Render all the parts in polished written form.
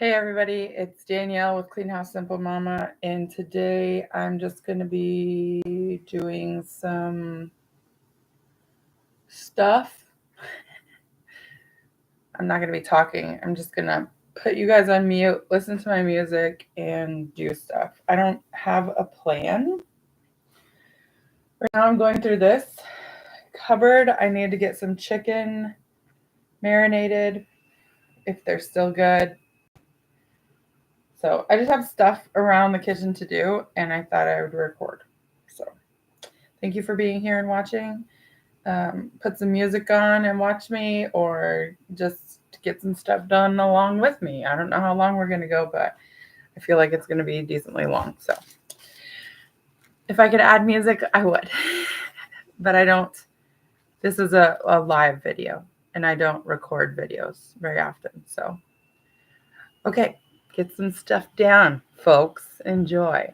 Hey everybody, it's Danielle with Clean House Simple Mama, and today I'm just going to be doing some stuff. I'm not going to be talking. I'm just going to put you guys on mute, listen to my music, and do stuff. I don't have a plan. Right now I'm going through this cupboard. I need to get some chicken marinated if they're still good. So I just have stuff around the kitchen to do, and I thought I would record. So thank you for being here and watching. Put some music on and watch me, or just get some stuff done along with me. I don't know how long we're going to go, but I feel like it's going to be decently long. So if I could add music, I would. But I don't. This is a live video, and I don't record videos very often. So, okay, get some stuff down, folks. Enjoy.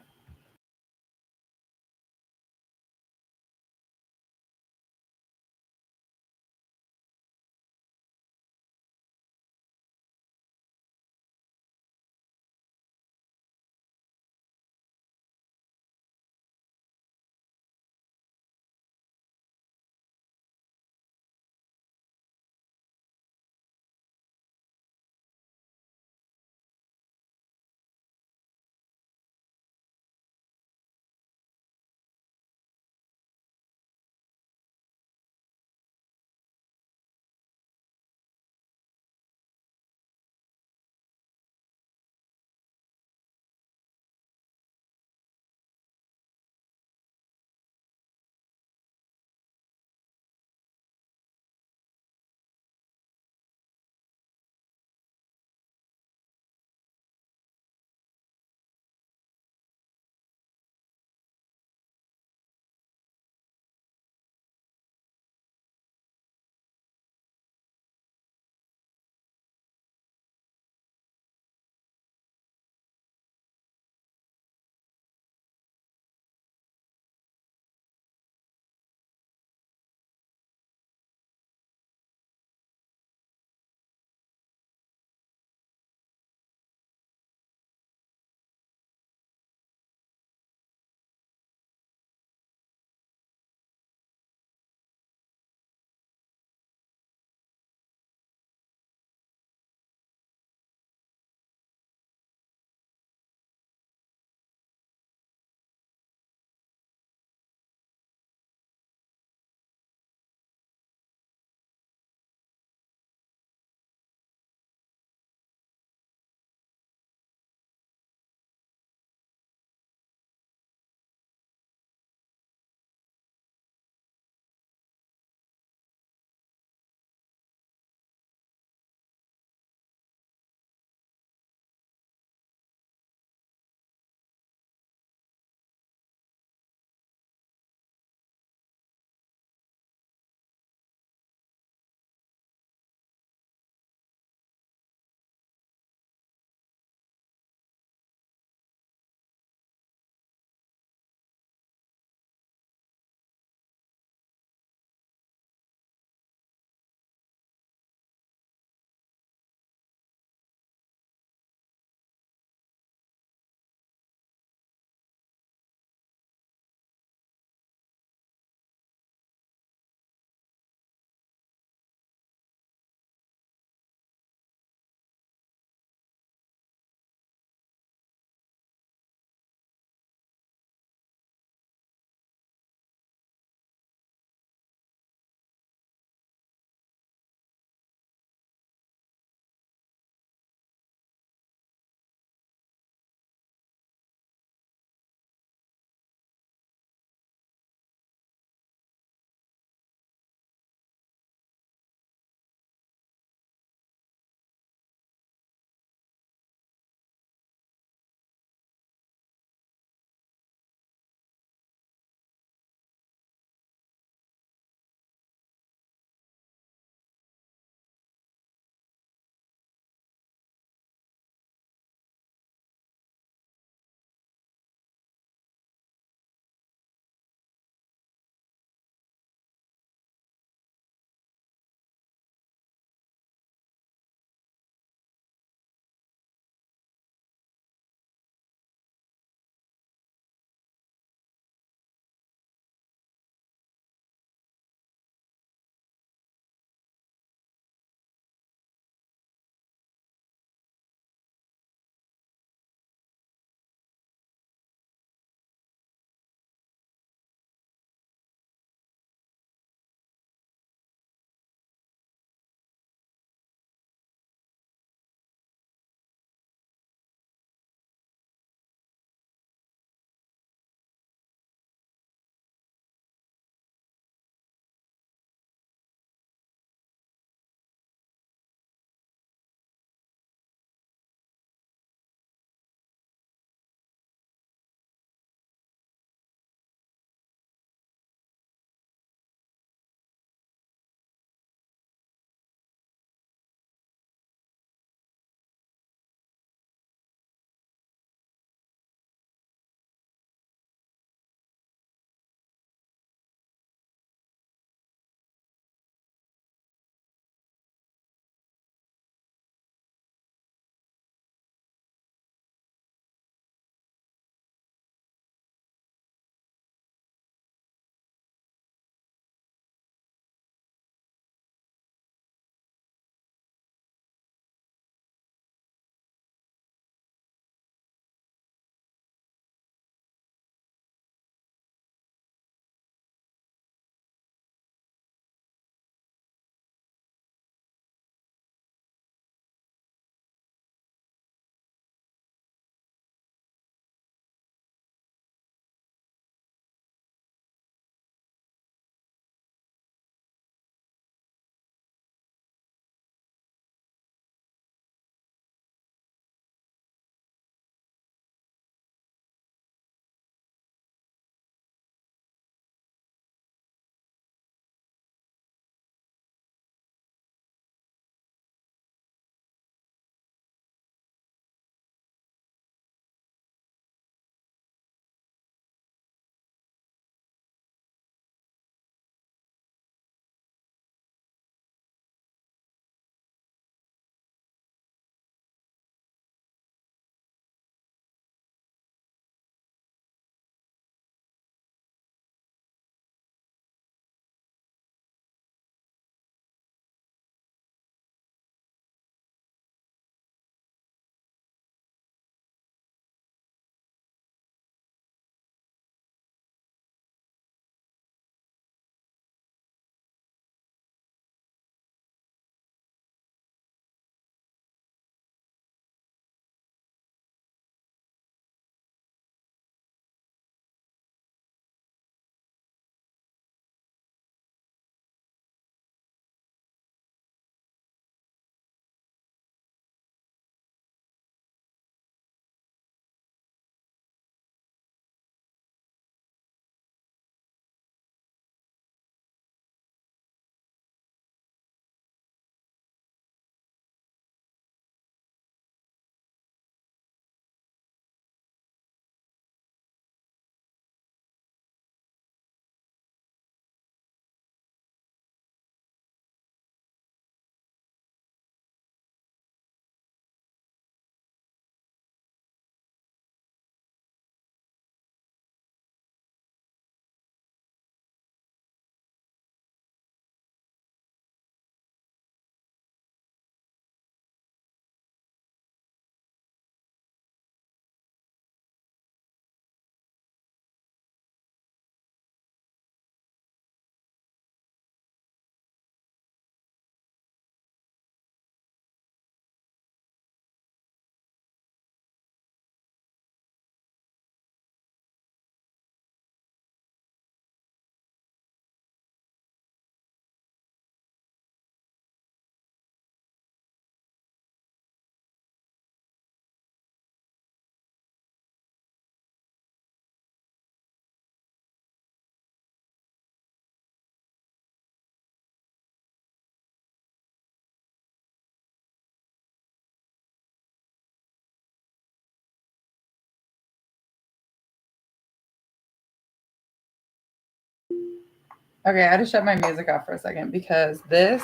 Okay, I had to shut my music off for a second because this,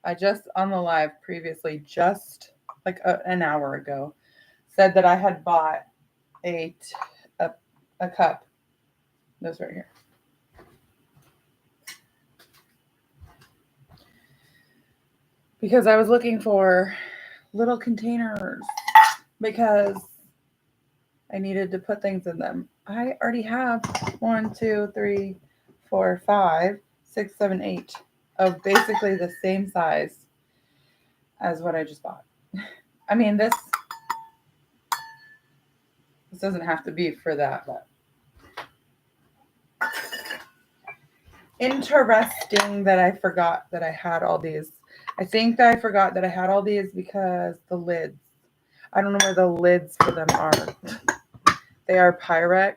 I just on the live previously, just like an hour ago, said that I had bought a cup. This right here. Because I was looking for little containers because I needed to put things in them. I already have 1, 2, 3, 4, 5, 6, 7, 8 of basically the same size as what I just bought. I mean, this doesn't have to be for that, but interesting that I forgot that I had all these. I think that I forgot that I had all these because the lids. I don't know where the lids for them are. They are Pyrex.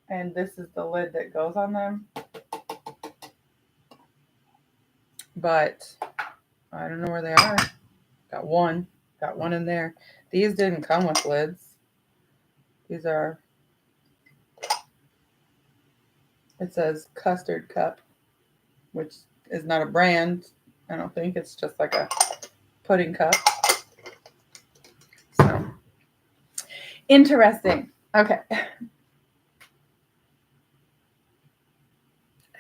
And this is the lid that goes on them. But I don't know where they are. Got one in there. These didn't come with lids. These are, it says custard cup, which is not a brand. I don't think it's just like a pudding cup. So interesting. Okay.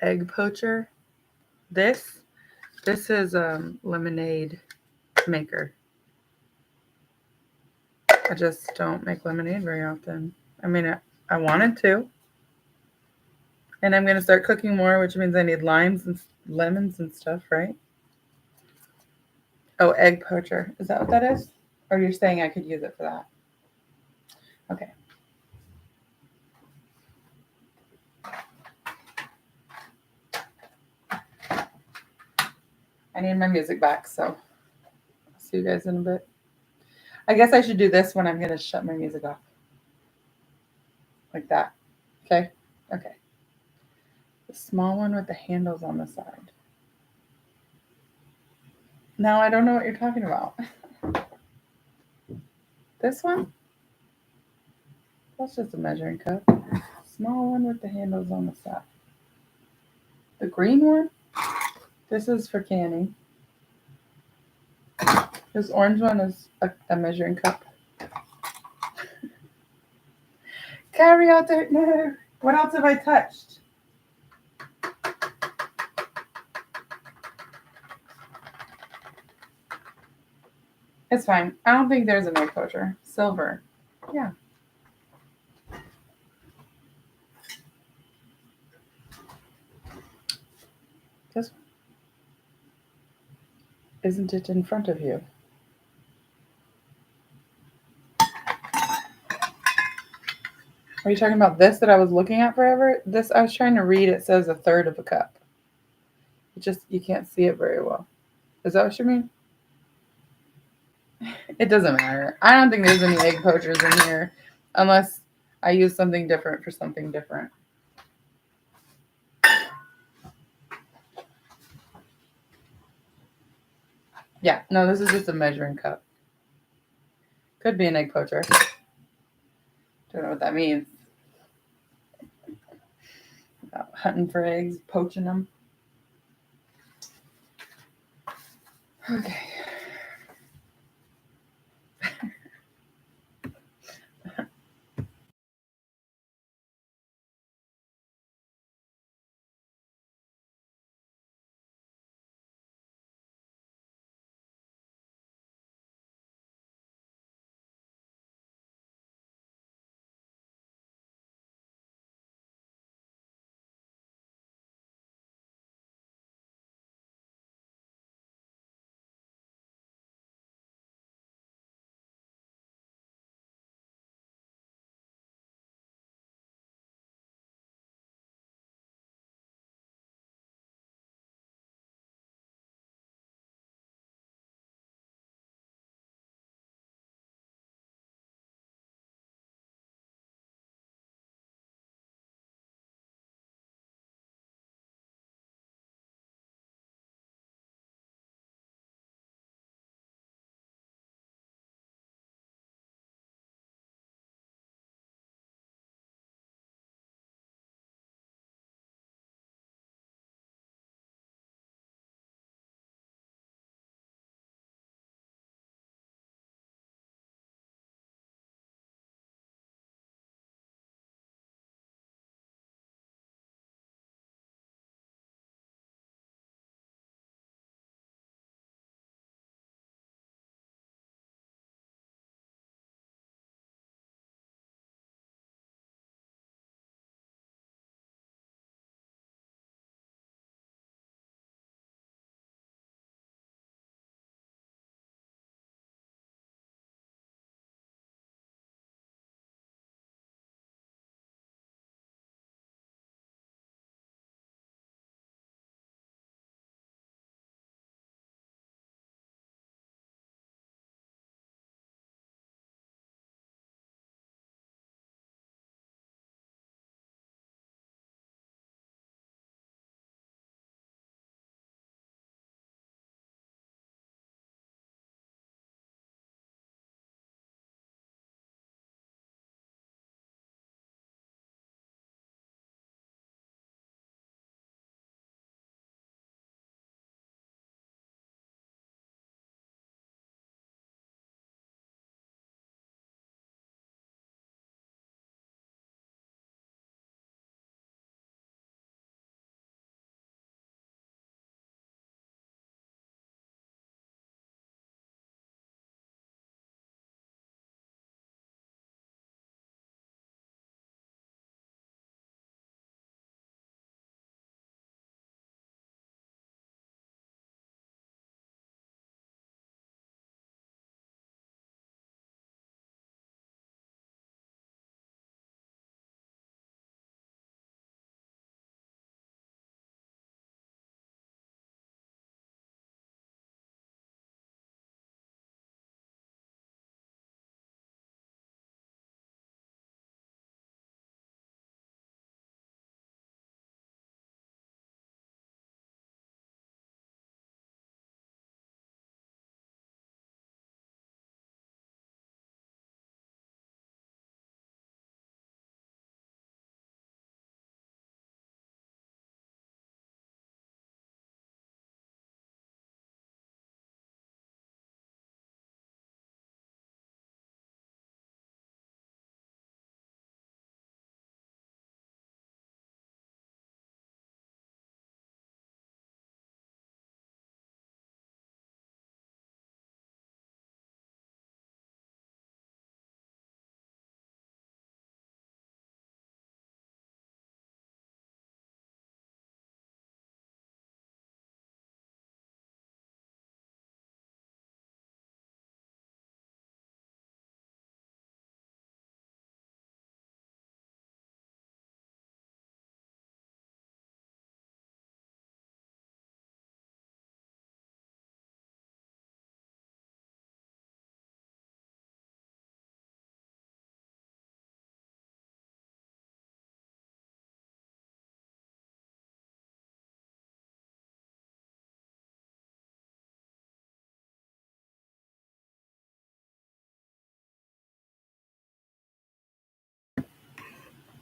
Egg poacher. This is lemonade maker. I just don't make lemonade very often. I mean, I wanted to. And I'm going to start cooking more, which means I need limes and lemons and stuff, right? Oh, egg poacher. Is that what that is? Or you're saying I could use it for that? Okay. I need my music back, so I'll see you guys in a bit. I guess I should do this when I'm going to shut my music off. Like that. Okay? Okay. The small one with the handles on the side. Now I don't know what you're talking about. This one? That's just a measuring cup. Small one with the handles on the side. The green one? This is for canning. This orange one is a measuring cup. Carry out there. No. What else have I touched? It's fine. I don't think there's an egg poacher. Silver. Yeah. This one. Isn't it in front of you? Are you talking about this that I was looking at forever? This I was trying to read. It says 1/3 of a cup. You can't see it very well. Is that what you mean? It doesn't matter. I don't think there's any egg poachers in here unless I use something different for something different. Yeah, no, this is just a measuring cup. Could be an egg poacher. Don't know what that means. Hunting for eggs, poaching them. Okay.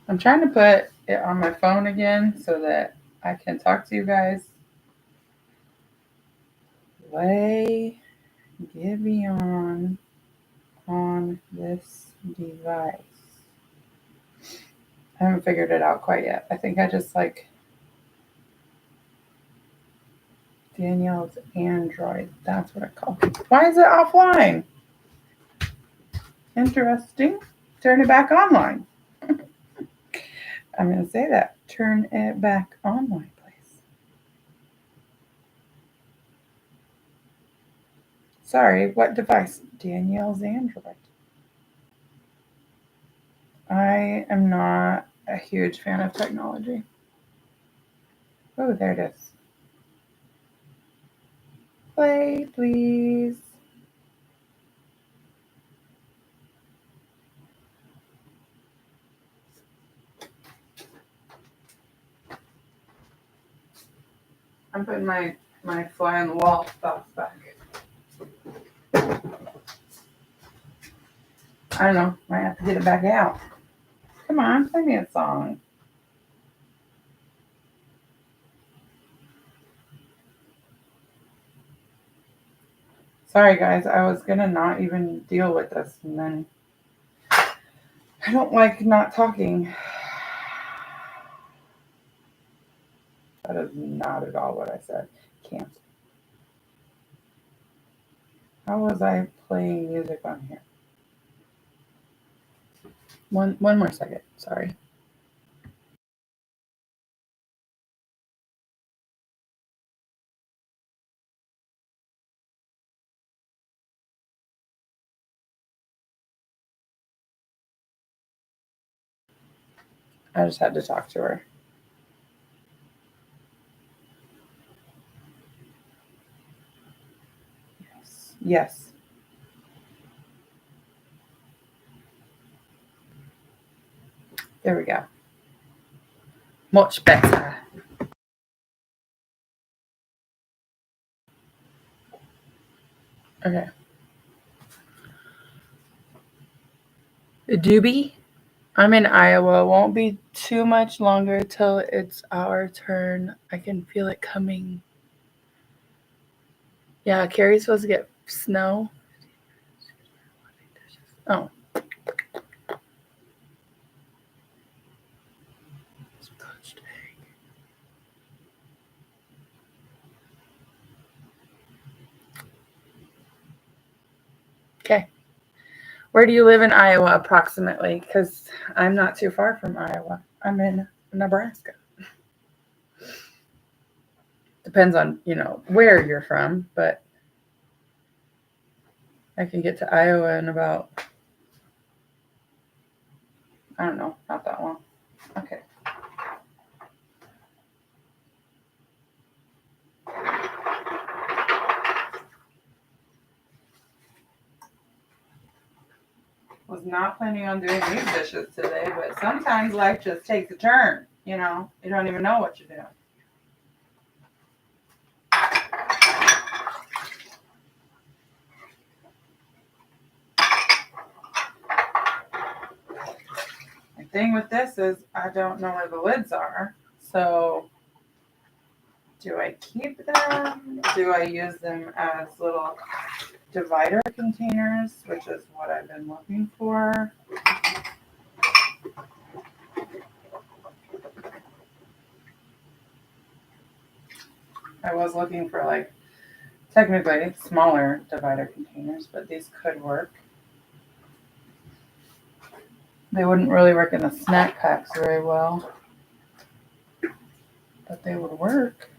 I'm trying to put it on my phone again so that I can talk to you guys. Lay Gibby on this device. I haven't figured it out quite yet. I think I just like Danielle's Android. That's what I call it. Why is it offline? Interesting. Turn it back online. I'm going to say that. Turn it back online, please. Sorry, what device? Danielle's Android. I am not a huge fan of technology. Oh, there it is. Play, please. I'm putting my fly on the wall thoughts back. I don't know. Might have to get it back out. Come on, play me a song. Sorry, guys. I was going to not even deal with this. And then I don't like not talking. That is not at all what I said. Can't. How was I playing music on here? One more second. Sorry. I just had to talk to her. Yes. There we go. Much better. Okay. Doobie. I'm in Iowa. Won't be too much longer till it's our turn. I can feel it coming. Yeah, Carrie's supposed to get snow. Oh. Okay. Where do you live in Iowa approximately? Because I'm not too far from Iowa. I'm in Nebraska. Depends on, where you're from, but I can get to Iowa in about, I don't know, not that long. Okay. Was not planning on doing these dishes today, but sometimes life just takes a turn, you don't even know what you're doing. The thing with this is I don't know where the lids are, so do I keep them? Do I use them as little divider containers, which is what I've been looking for? I was looking for technically smaller divider containers, but these could work. They wouldn't really work in the snack packs very well, but they would work.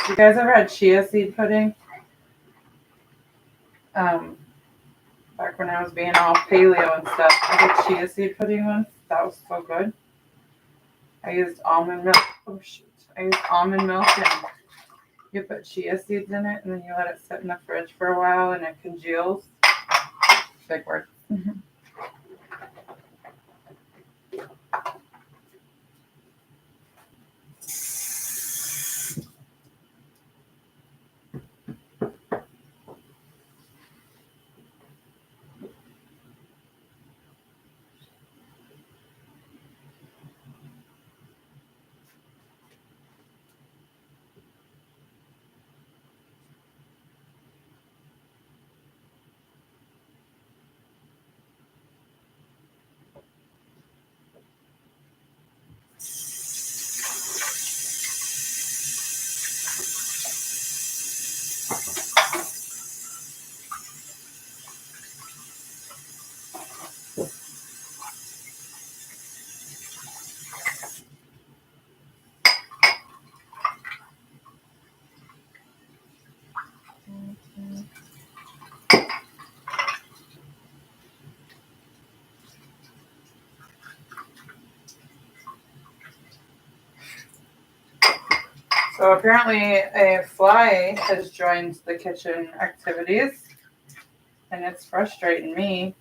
You guys ever had chia seed pudding? Back when I was being all paleo and stuff, I did chia seed pudding once. That was so good. I used almond milk. Oh shoot! I used almond milk, and you put chia seeds in it, and then you let it sit in the fridge for a while, and it congeals. Big word. So apparently a fly has joined the kitchen activities, and it's frustrating me.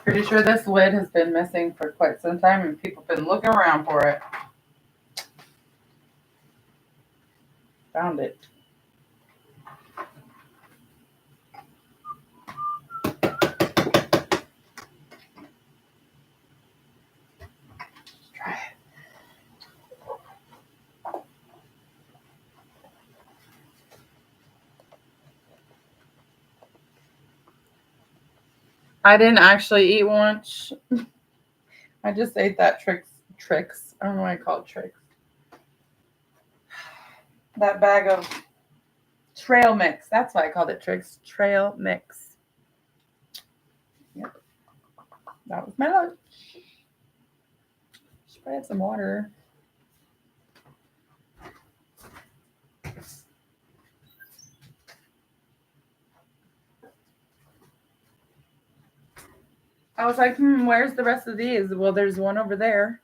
Pretty sure this lid has been missing for quite some time, and people have been looking around for it. Found it. Try it. I didn't actually eat lunch. I just ate that tricks. I don't know why I call it tricks. That bag of trail mix. That's why I called it tricks. Trail mix. Yep. That was my lunch. Should probably have some water. I was like, where's the rest of these? Well, there's one over there.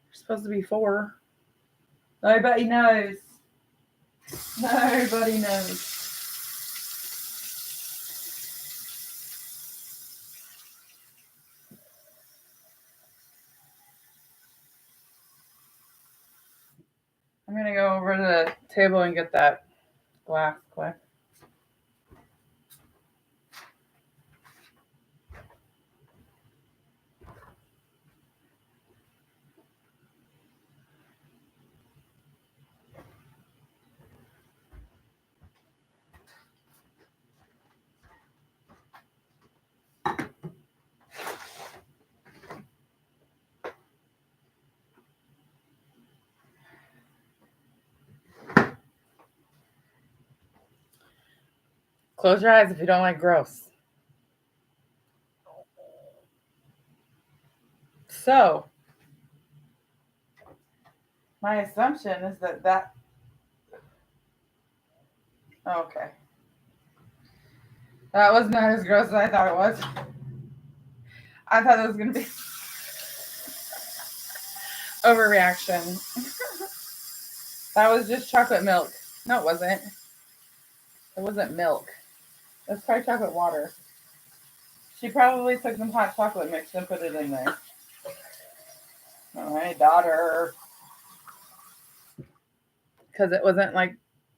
There's supposed to be 4. Nobody knows. Nobody knows. I'm going to go over to the table and get that glass quick. Close your eyes if you don't like gross. So, my assumption is that okay. That was not as gross as I thought it was. I thought it was going to be overreaction. That was just chocolate milk. No, it wasn't. It wasn't milk. That's probably chocolate water. She probably took some hot chocolate mix and put it in there. All right, daughter. Because it wasn't like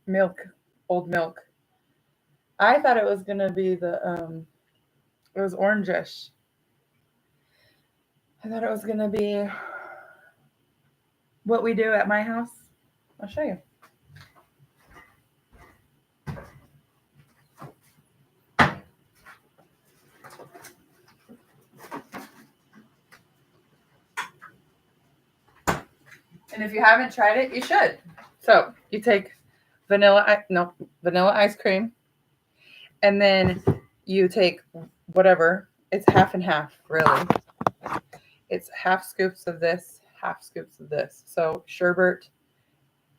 milk, old milk. I thought it was going to be it was orangish. I thought it was going to be what we do at my house. I'll show you. And if you haven't tried it, you should. So you take vanilla ice cream, and then you take whatever. It's half and half, really. It's half scoops of this, half scoops of this. So sherbet,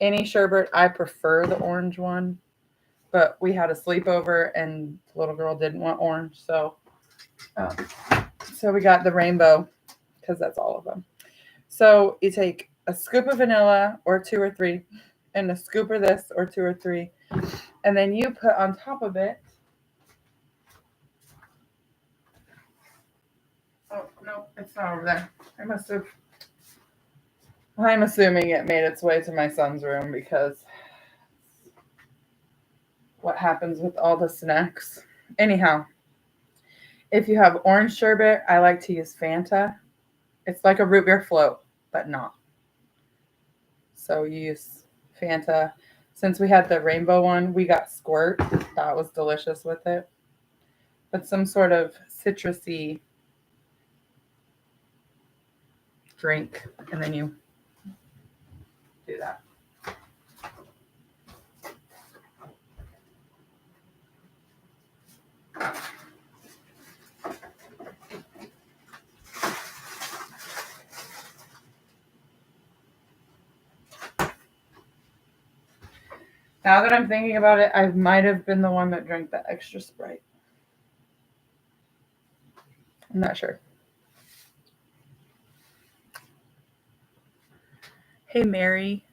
any sherbet. I prefer the orange one, but we had a sleepover, and the little girl didn't want orange, so we got the rainbow because that's all of them. So you take a scoop of vanilla, or 2 or 3, and a scoop of this, or 2 or 3, and then you put on top of it. Oh no, it's not over there. I must have. I'm assuming it made its way to my son's room because what happens with all the snacks. Anyhow, if you have orange sherbet, I like to use Fanta. It's like a root beer float, but not. So you use Fanta. Since we had the rainbow one, we got Squirt. That was delicious with it. But some sort of citrusy drink, and then you do that. Now that I'm thinking about it, I might have been the one that drank the extra Sprite. I'm not sure. Hey, Mary.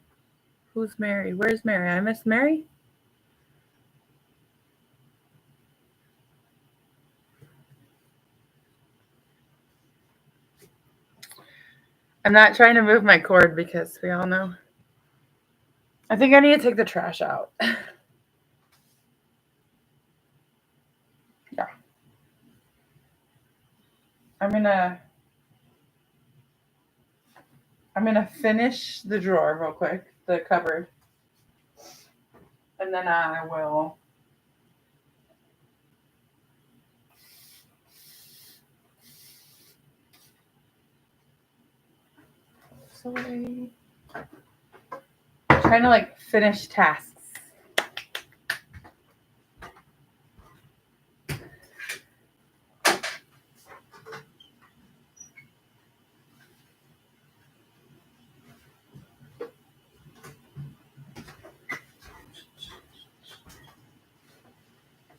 Who's Mary? Where's Mary? I miss Mary? I'm not trying to move my cord because we all know. I think I need to take the trash out. Yeah. I'm gonna finish the drawer real quick, the cupboard. And then I will trying to like finish tasks.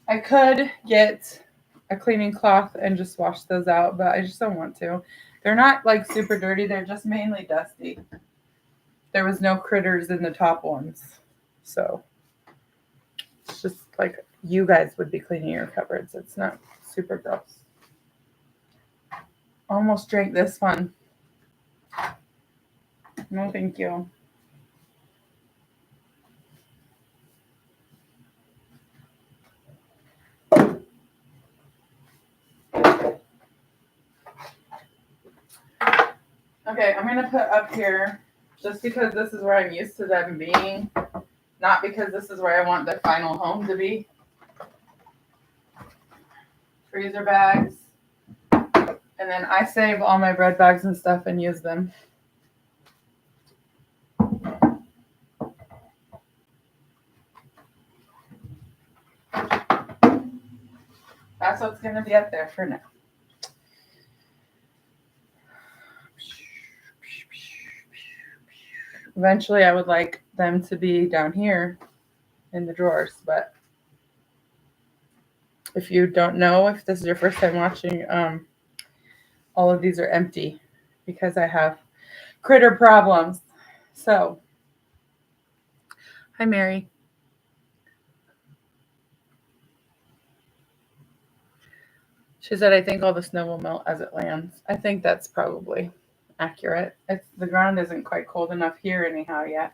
I could get a cleaning cloth and just wash those out, but I just don't want to. They're not like super dirty, they're just mainly dusty. There was no critters in the top ones. So it's just like you guys would be cleaning your cupboards. It's not super gross. Almost drank this one. No, thank you. Okay, I'm going to put up here just because this is where I'm used to them being, not because this is where I want the final home to be. Freezer bags. And then I save all my bread bags and stuff and use them. That's what's going to be up there for now. Eventually, I would like them to be down here in the drawers, but if you don't know, if this is your first time watching, all of these are empty because I have critter problems. So, hi, Mary. She said, I think all the snow will melt as it lands. I think that's probably accurate. The ground isn't quite cold enough here anyhow yet.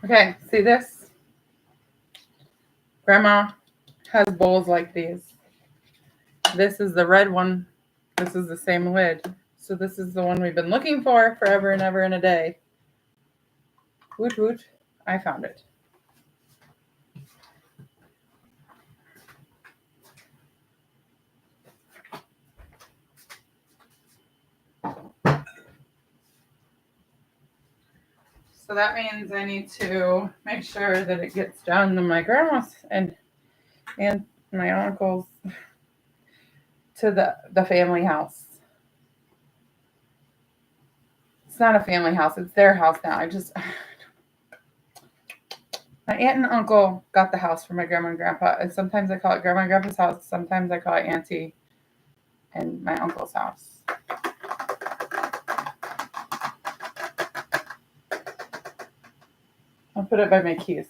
Okay, see this? Grandma has bowls like these. This is the red one. This is the same lid. So this is the one we've been looking for forever and ever and a day. Woot woot. I found it. So that means I need to make sure that it gets down to my grandma's and my uncle's to the family house. It's not a family house. It's their house now. My aunt and uncle got the house for my grandma and grandpa. And sometimes I call it grandma and grandpa's house. Sometimes I call it auntie and my uncle's house. I'll put it by my keys.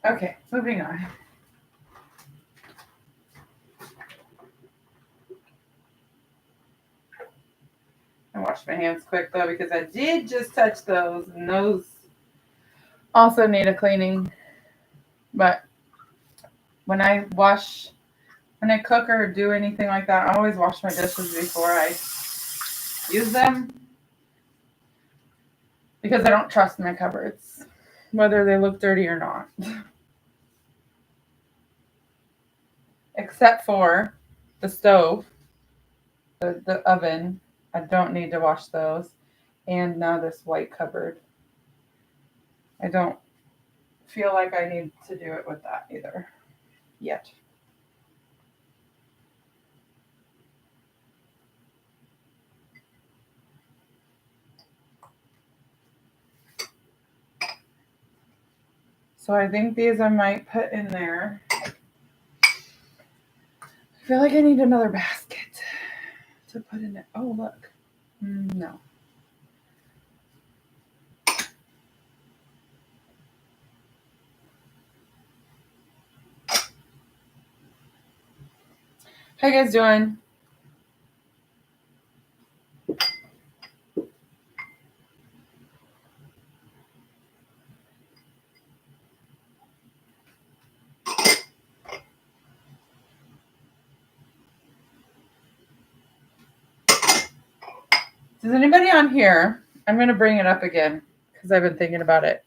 Okay, moving on. I washed my hands quick though because I did just touch those, and those also need a cleaning. But when I cook or do anything like that, I always wash my dishes before I use them because I don't trust my cupboards, whether they look dirty or not. Except for the stove, the oven. I don't need to wash those. And now this white cupboard. I don't feel like I need to do it with that either yet. So I think these I might put in there. I feel like I need another basket to put in it. Oh, look. No. How you guys doing? Does anybody on here, I'm going to bring it up again because I've been thinking about it.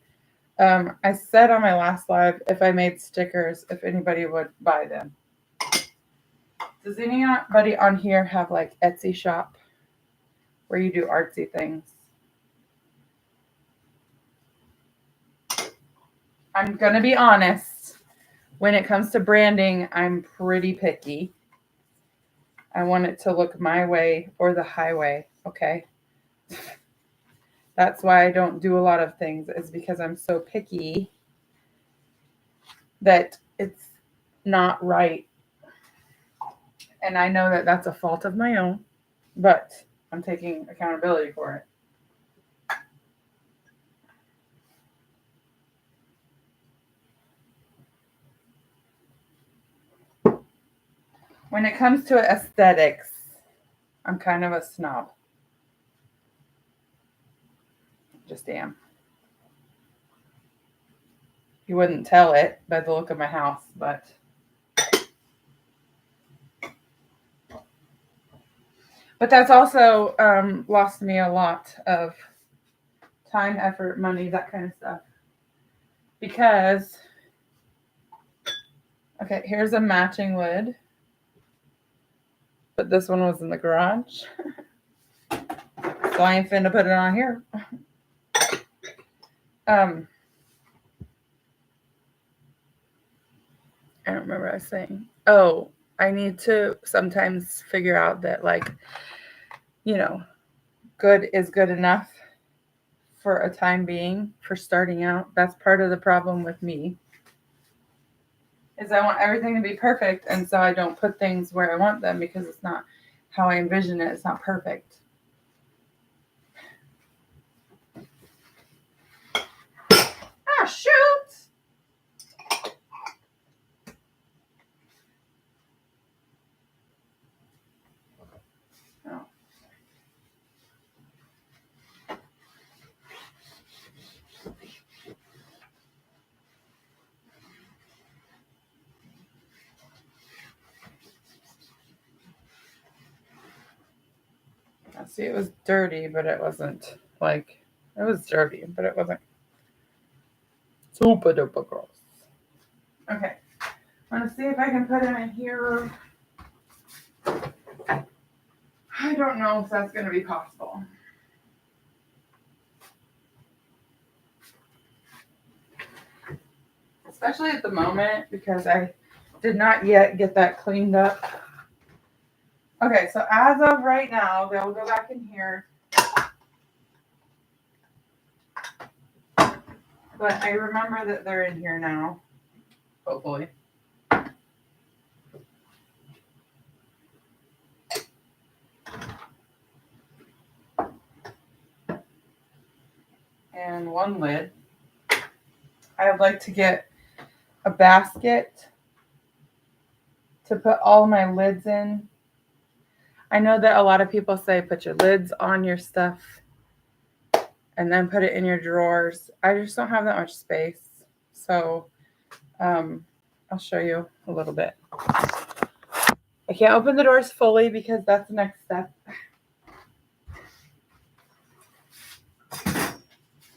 I said on my last live, if I made stickers, if anybody would buy them. Does anybody on here have like Etsy shop where you do artsy things? I'm going to be honest. When it comes to branding, I'm pretty picky. I want it to look my way or the highway, okay? That's why I don't do a lot of things, is because I'm so picky that it's not right. And I know that that's a fault of my own, but I'm taking accountability for it. When it comes to aesthetics, I'm kind of a snob. Just am. You wouldn't tell it by the look of my house, but that's also lost me a lot of time, effort, money, that kind of stuff. Because, okay, here's a matching lid. But this one was in the garage. So I ain't finna put it on here. I don't remember what I was saying. Oh, I need to sometimes figure out that, like, you know, good is good enough for a time being, for starting out. That's part of the problem with me. Is I want everything to be perfect, and so I don't put things where I want them because it's not how I envision it. It's not perfect. Ah, shoot! Oh. See, it was dirty, but it wasn't like, it was dirty, but it wasn't super duper gross. Okay, I want to see if I can put him in here. I don't know if that's going to be possible. Especially at the moment, because I did not yet get that cleaned up Okay, so as of right now, they'll go back in here. But I remember that they're in here now, hopefully. And one lid. I would like to get a basket to put all my lids in. I know that a lot of people say put your lids on your stuff and then put it in your drawers. I just don't have that much space. So I'll show you a little bit. I can't open the doors fully because that's the next step.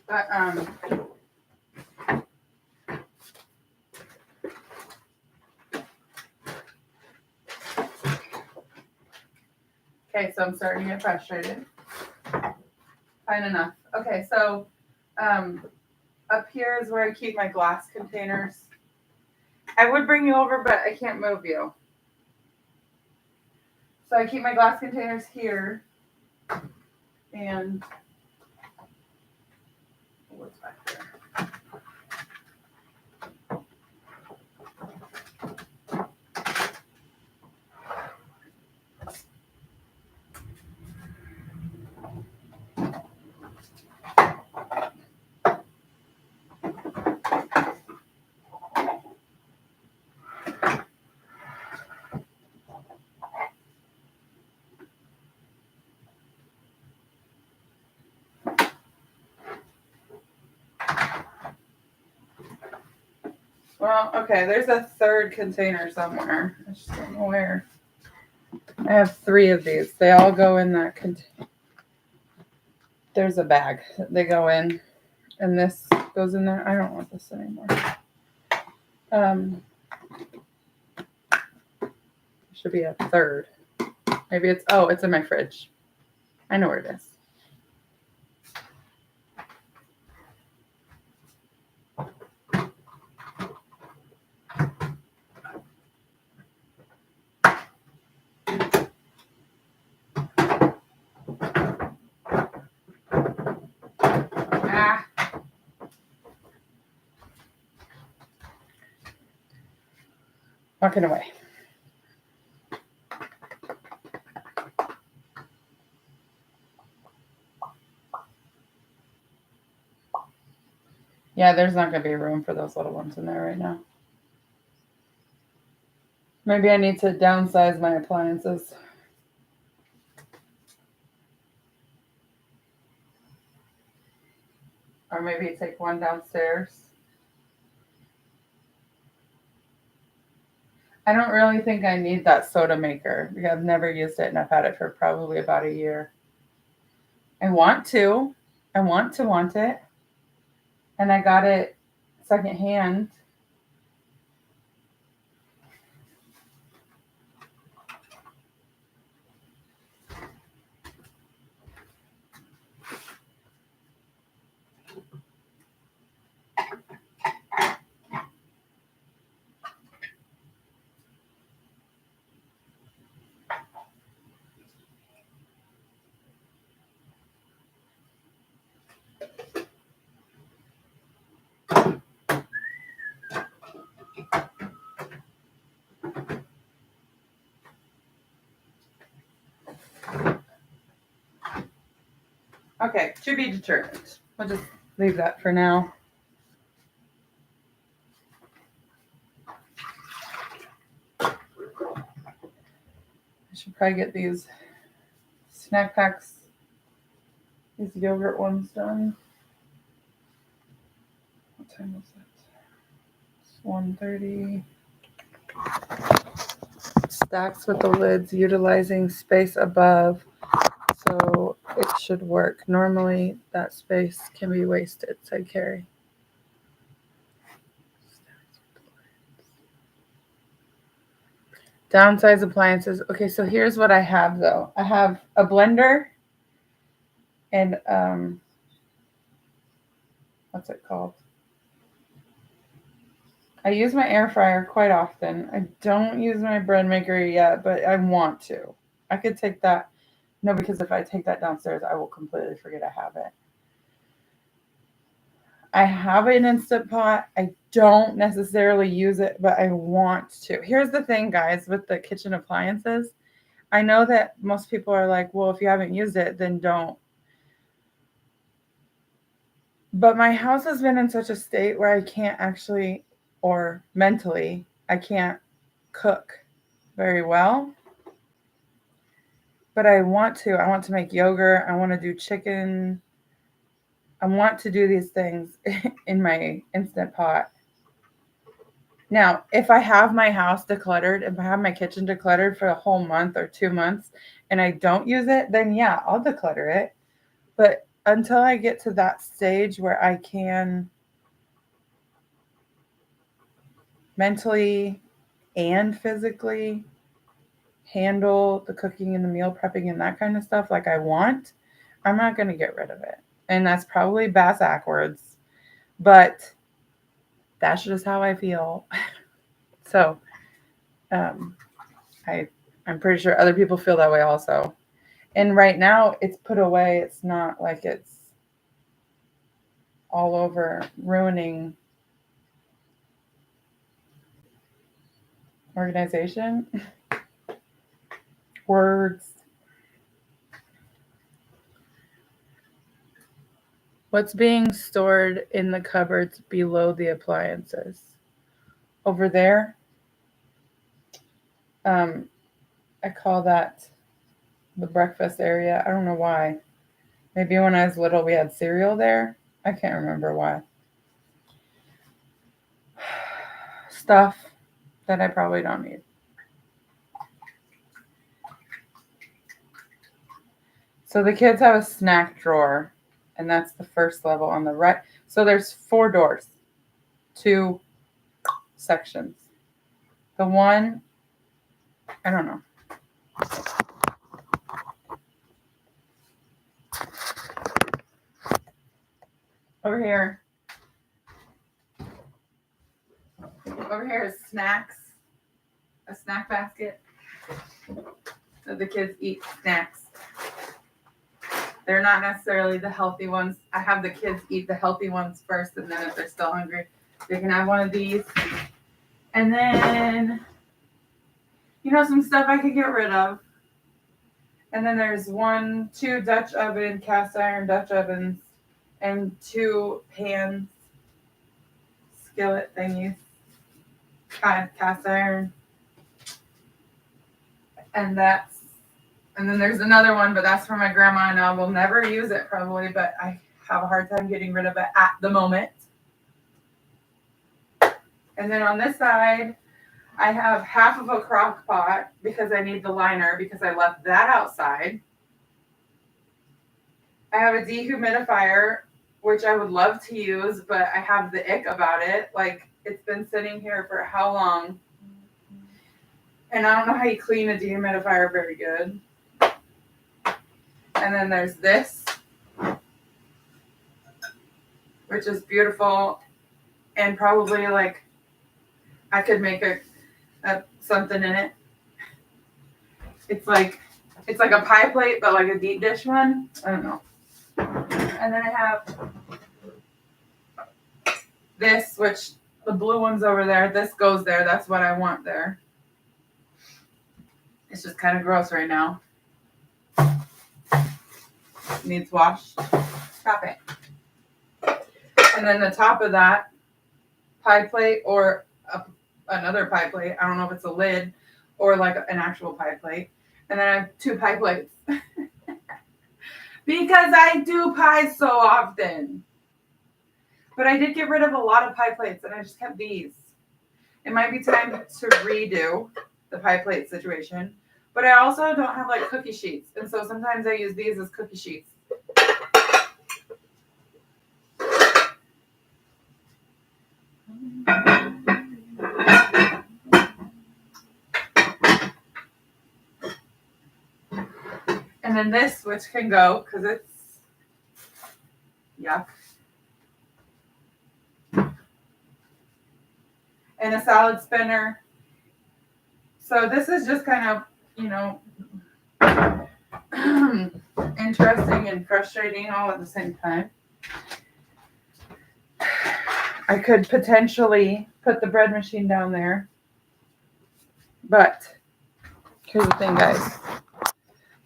But okay, so I'm starting to get frustrated. Fine enough. Okay, so up here is where I keep my glass containers. I would bring you over, but I can't move you. So I keep my glass containers here. And what's back there? Well, okay, there's a third container somewhere. I just don't know where. I have 3 of these. They all go in that container. There's a bag that they go in, and this goes in there. I don't want this anymore. Should be a third. Maybe it's in my fridge. I know where it is. Walking away. Yeah, there's not going to be room for those little ones in there right now. Maybe I need to downsize my appliances. Or maybe take one downstairs. I don't really think I need that soda maker because I've never used it and I've had it for probably about a year. I want to. I want it. And I got it secondhand. Okay, to be determined. We'll just leave that for now. I should probably get these snack packs, these yogurt ones done. What time is it? It's 1:30. Stacks with the lids, utilizing space above. So it should work. Normally that space can be wasted, said Carrie. Downsize appliances. Okay, so here's what I have though. I have a blender and what's it called? I use my air fryer quite often. I don't use my bread maker yet, but I want to. I could take that. No, because if I take that downstairs, I will completely forget I have it. I have an Instant Pot. I don't necessarily use it, but I want to. Here's the thing, guys, with the kitchen appliances. I know that most people are like, well, if you haven't used it, then don't. But my house has been in such a state where I can't actually, or mentally, I can't cook very well. But I want to. I want to make yogurt. I want to do chicken. I want to do these things in my Instant Pot. Now, if I have my house decluttered, if I have my kitchen decluttered for a whole month or 2 months and I don't use it, then yeah, I'll declutter it. But until I get to that stage where I can mentally and physically handle the cooking and the meal prepping and that kind of stuff like I want, I'm not going to get rid of it. And that's probably backwards, but that's just how I feel. So I'm pretty sure other people feel that way also. And right now it's put away. It's not like it's all over ruining organization. Words. What's being stored in the cupboards below the appliances? Over there, I call that the breakfast area. I don't know why. Maybe when I was little we had cereal there. I can't remember why. Stuff that I probably don't need. So the kids have a snack drawer, and that's the first level on the right. So there's 4 doors, 2 sections. The one, I don't know. Over here is snacks, a snack basket. So the kids eat snacks. They're not necessarily the healthy ones. I have the kids eat the healthy ones first, and then if they're still hungry, they can have one of these. And then, some stuff I could get rid of. And then there's 2 Dutch oven, cast iron Dutch ovens, and 2 pans, skillet thingies, cast iron. And then there's another one, but that's for my grandma, and I will never use it probably, but I have a hard time getting rid of it at the moment. And then on this side, I have half of a crock pot because I need the liner because I left that outside. I have a dehumidifier, which I would love to use, but I have the ick about it. Like, it's been sitting here for how long? And I don't know how you clean a dehumidifier very good. And then there's this, which is beautiful, and probably like I could make a something in it. It's like a pie plate, but like a deep dish one. I don't know. And then I have this, which the blue one's over there. This goes there. That's what I want there. It's just kind of gross right now. Needs washed. Stop it. And then the top of that pie plate or another pie plate. I don't know if it's a lid or like an actual pie plate. And then I have 2 pie plates. Because I do pies so often. But I did get rid of a lot of pie plates, and I just kept these. It might be time to redo the pie plate situation. But I also don't have like cookie sheets. And so sometimes I use these as cookie sheets. And then this, which can go because it's yuck. And a salad spinner. So this is just kind of, interesting and frustrating all at the same time. I could potentially put the bread machine down there. But here's the thing, guys.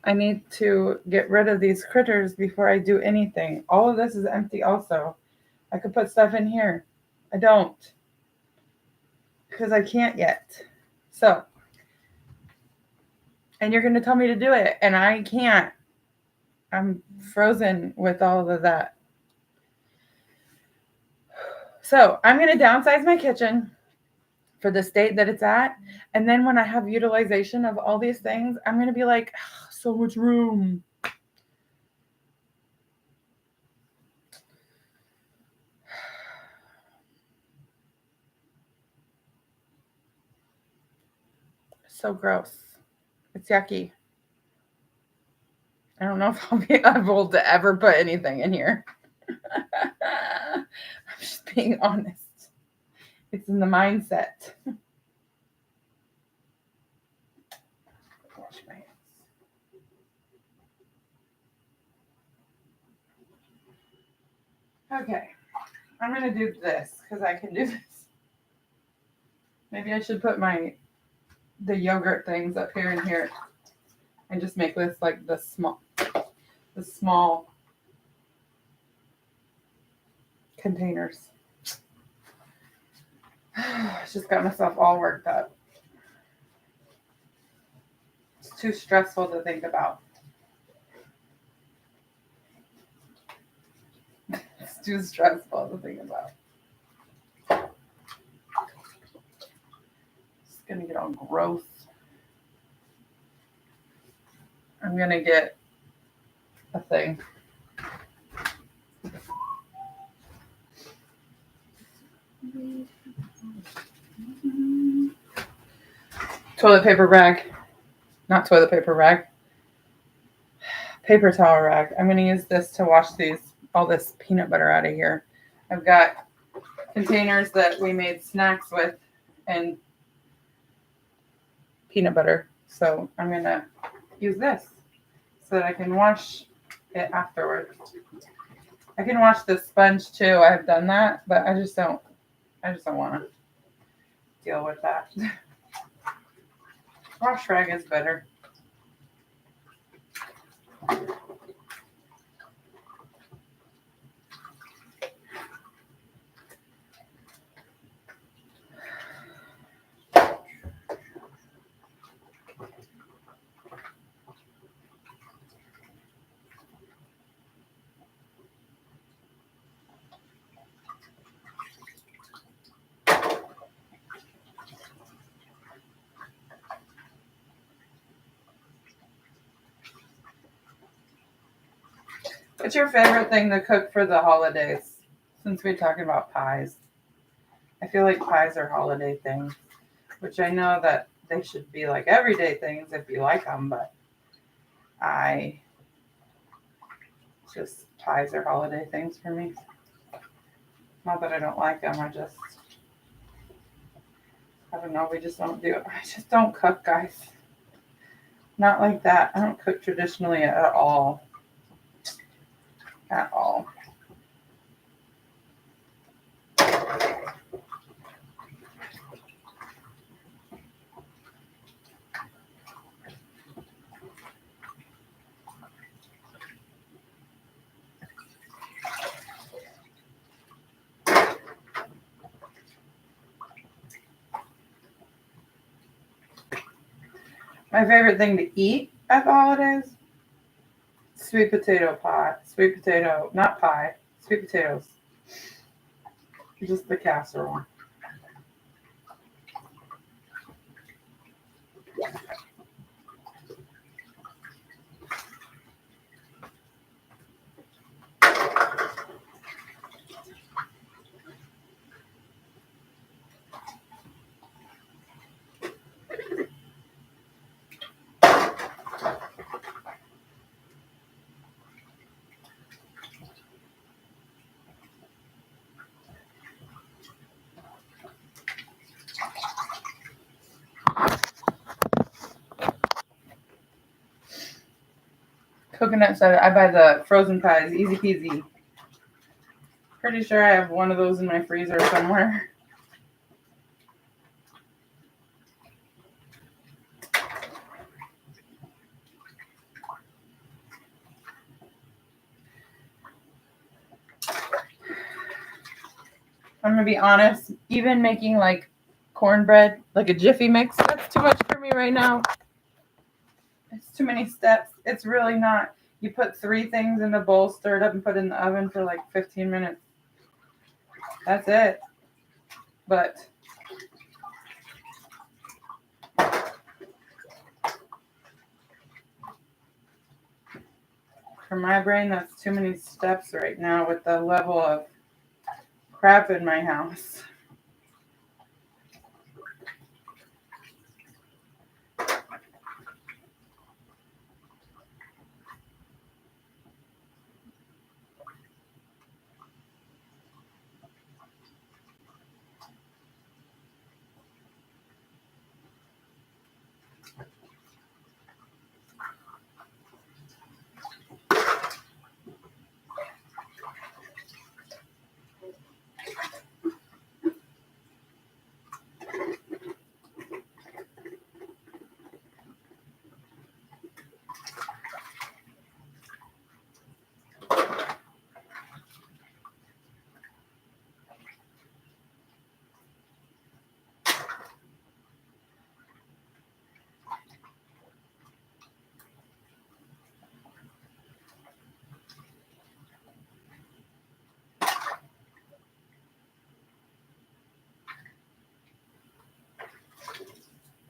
I need to get rid of these critters before I do anything. All of this is empty also. I could put stuff in here. I don't. Because I can't yet. So. And you're going to tell me to do it. And I can't. I'm frozen with all of that. So I'm going to downsize my kitchen for the state that it's at. And then when I have utilization of all these things, I'm going to be like, oh, so much room. So gross. It's yucky. I don't know if I'll be able to ever put anything in here. I'm just being honest. It's in the mindset. Wash my hands. Okay. I'm going to do this because I can do this. Maybe I should put the yogurt things up here and here and just make this like the small containers. I just got myself all worked up. It's too stressful to think about. It's too stressful to think about. It's gonna get all gross. I'm gonna get a thing. Toilet paper rag. Not toilet paper rag. Paper towel rag. I'm going to use this to wash all this peanut butter out of here. I've got containers that we made snacks with and peanut butter. So I'm going to use this so that I can wash it afterwards. I can wash the sponge too. I've done that, but I just don't want to deal with that. Wash rag is better. What's your favorite thing to cook for the holidays? Since we're talking about pies. I feel like pies are holiday things, which I know that they should be like everyday things if you like them, but pies are holiday things for me. Not that I don't like them, I don't know, we just don't do it. I just don't cook, guys. Not like that. I don't cook traditionally at all. At all. My favorite thing to eat at the holidays? Sweet potato pie. Sweet potato, not pie. Sweet potatoes. Just the casserole. Coconut soda. I buy the frozen pies. Easy peasy. Pretty sure I have one of those in my freezer somewhere. I'm gonna be honest, even making like cornbread, like a Jiffy mix, that's too much for me right now. It's too many steps. It's really not. You put 3 things in a bowl, stir it up, and put it in the oven for like 15 minutes. That's it. But for my brain, that's too many steps right now with the level of crap in my house.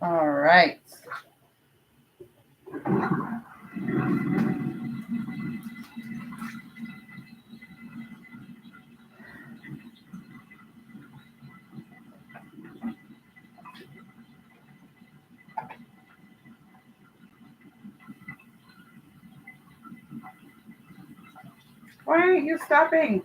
All right. Why aren't you stopping?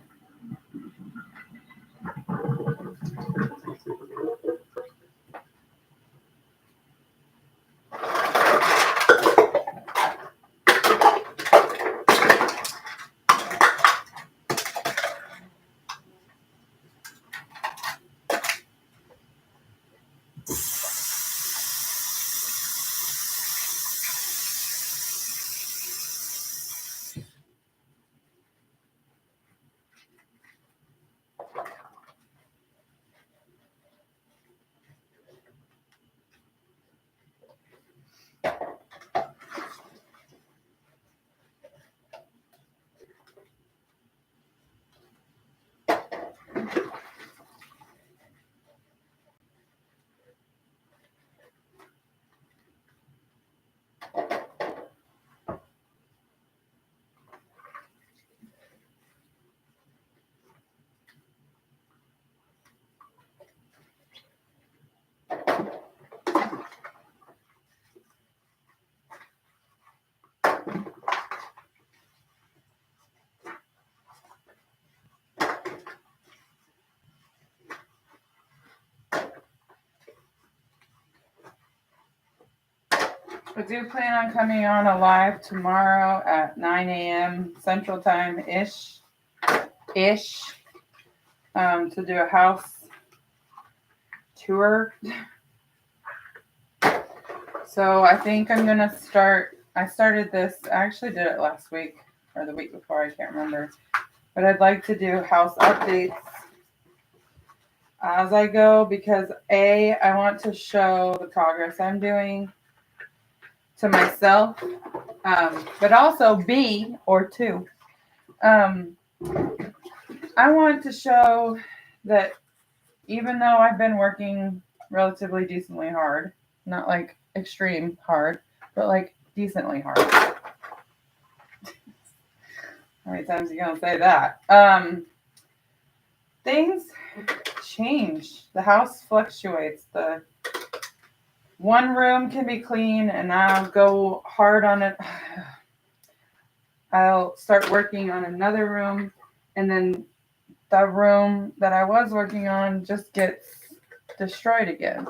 I do plan on coming on a live tomorrow at 9 a.m. Central Time ish, to do a house tour. So I think I'm gonna start. I started this. I actually did it last week or the week before. I can't remember. But I'd like to do house updates as I go because A, I want to show the progress I'm doing to myself, but also B or two, I want to show that even though I've been working relatively decently hard, not like extreme hard, but like decently hard. How many times are you gonna say that? Things change. The house fluctuates. The one room can be clean and I'll go hard on it. I'll start working on another room and then the room that I was working on just gets destroyed again,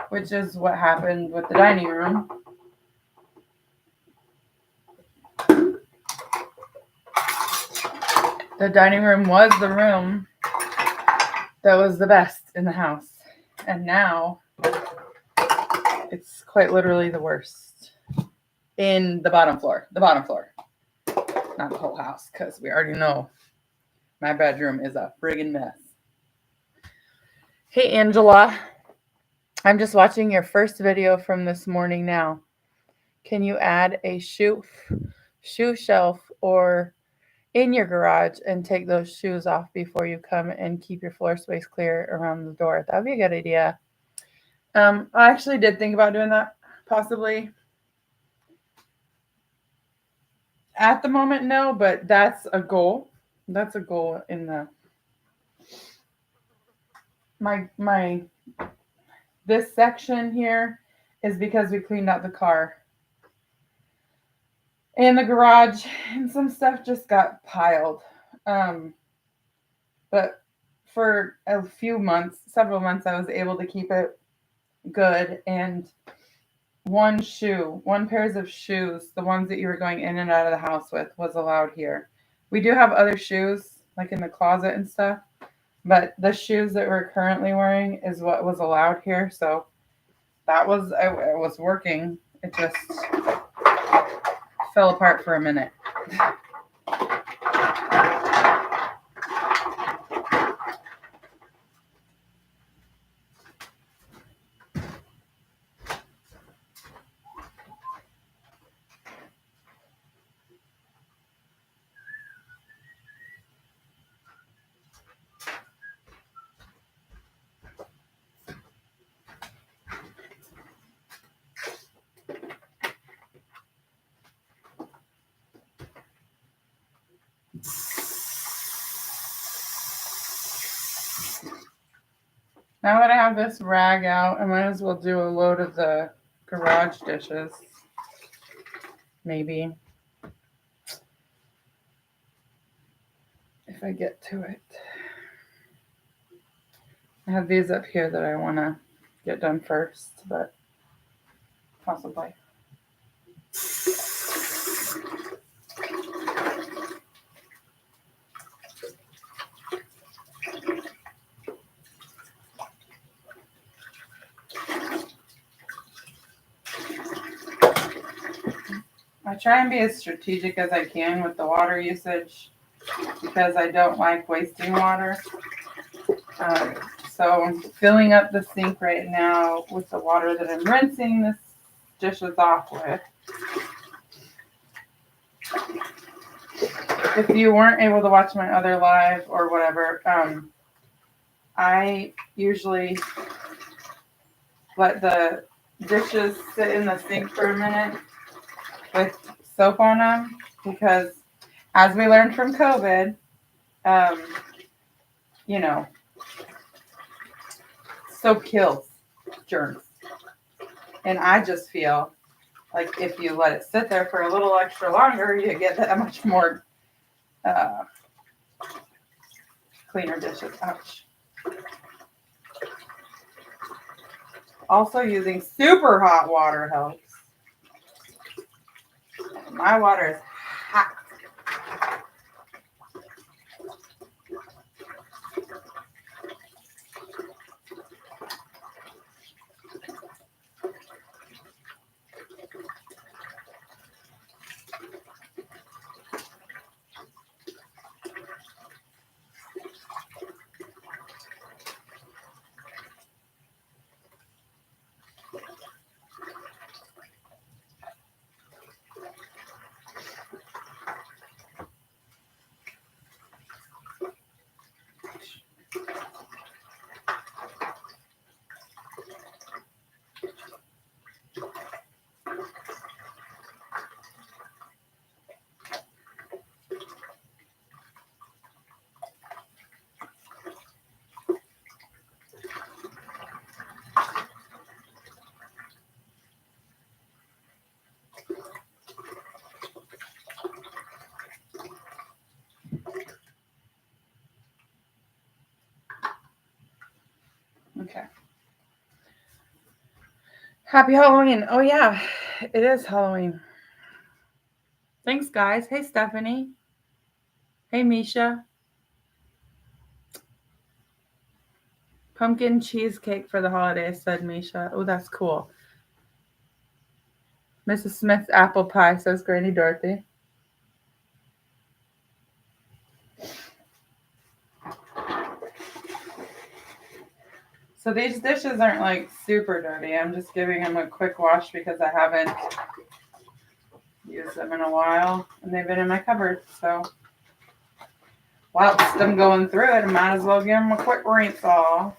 which is what happened with the dining room. The dining room was the room that was the best in the house. And now it's quite literally the worst in the bottom floor. The bottom floor. Not the whole house, because we already know my bedroom is a friggin' mess. Hey, Angela. I'm just watching your first video from this morning now. Can you add a shoe shelf or in your garage and take those shoes off before you come and keep your floor space clear around the door? That would be a good idea. I actually did think about doing that, possibly. At the moment, no, but that's a goal. That's a goal in the my this section here is because we cleaned out the car and the garage, and some stuff just got piled. But for a few months, several months, I was able to keep it good. And one pairs of shoes, the ones that you were going in and out of the house with, was allowed here. We do have other shoes, like in the closet and stuff, but the shoes that we're currently wearing is what was allowed here. So that was, it was working. It just fell apart for a minute. Now that I have this rag out, I might as well do a load of the garage dishes. Maybe. If I get to it. I have these up here that I want to get done first, but possibly. I try and be as strategic as I can with the water usage because I don't like wasting water. So I'm filling up the sink right now with the water that I'm rinsing this dishes off with. If you weren't able to watch my other live or whatever, I usually let the dishes sit in the sink for a minute with soap on them because, as we learned from COVID, soap kills germs. And I just feel like if you let it sit there for a little extra longer, you get that much more cleaner dishes. Ouch. Also, using super hot water helps. My water is hot. Okay. Happy Halloween. Oh, yeah, it is Halloween. Thanks, guys. Hey, Stephanie. Hey, Misha. Pumpkin cheesecake for the holidays, said Misha. Oh, that's cool. Mrs. Smith's apple pie, says Granny Dorothy. So these dishes aren't like super dirty. I'm just giving them a quick wash because I haven't used them in a while. And they've been in my cupboard. So whilst I'm going through it, I might as well give them a quick rinse off.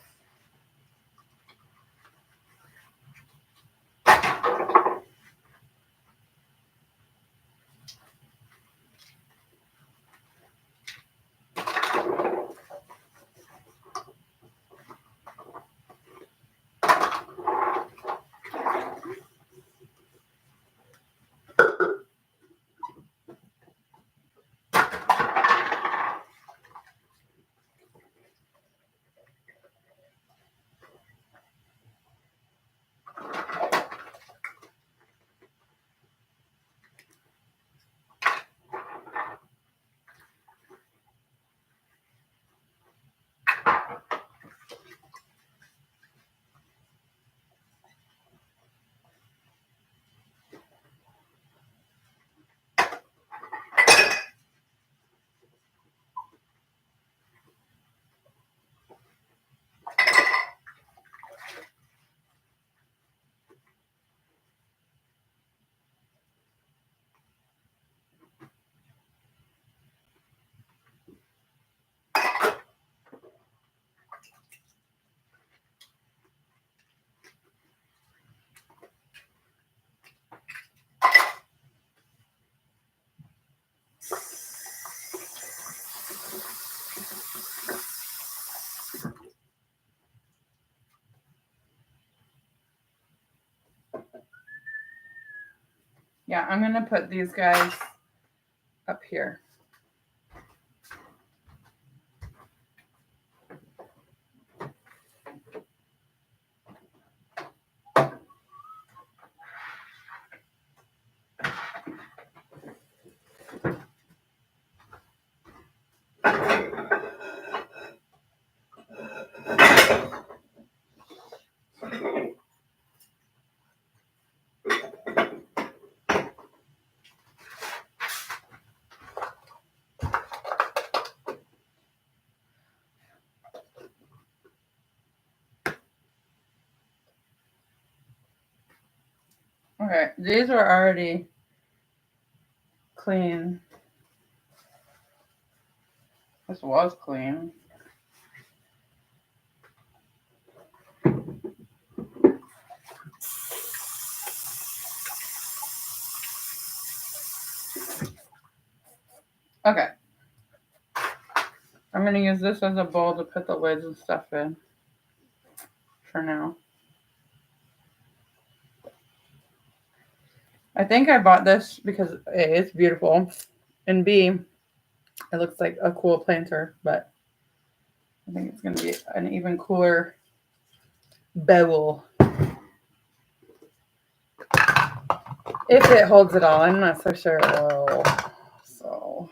Yeah, I'm going to put these guys up here. Okay, these are already clean. This was clean. Okay. I'm going to use this as a bowl to put the lids and stuff in for now. I think I bought this because A, it's beautiful, and B, it looks like a cool planter, but I think it's going to be an even cooler bowl. If it holds it all, I'm not so sure it will. So...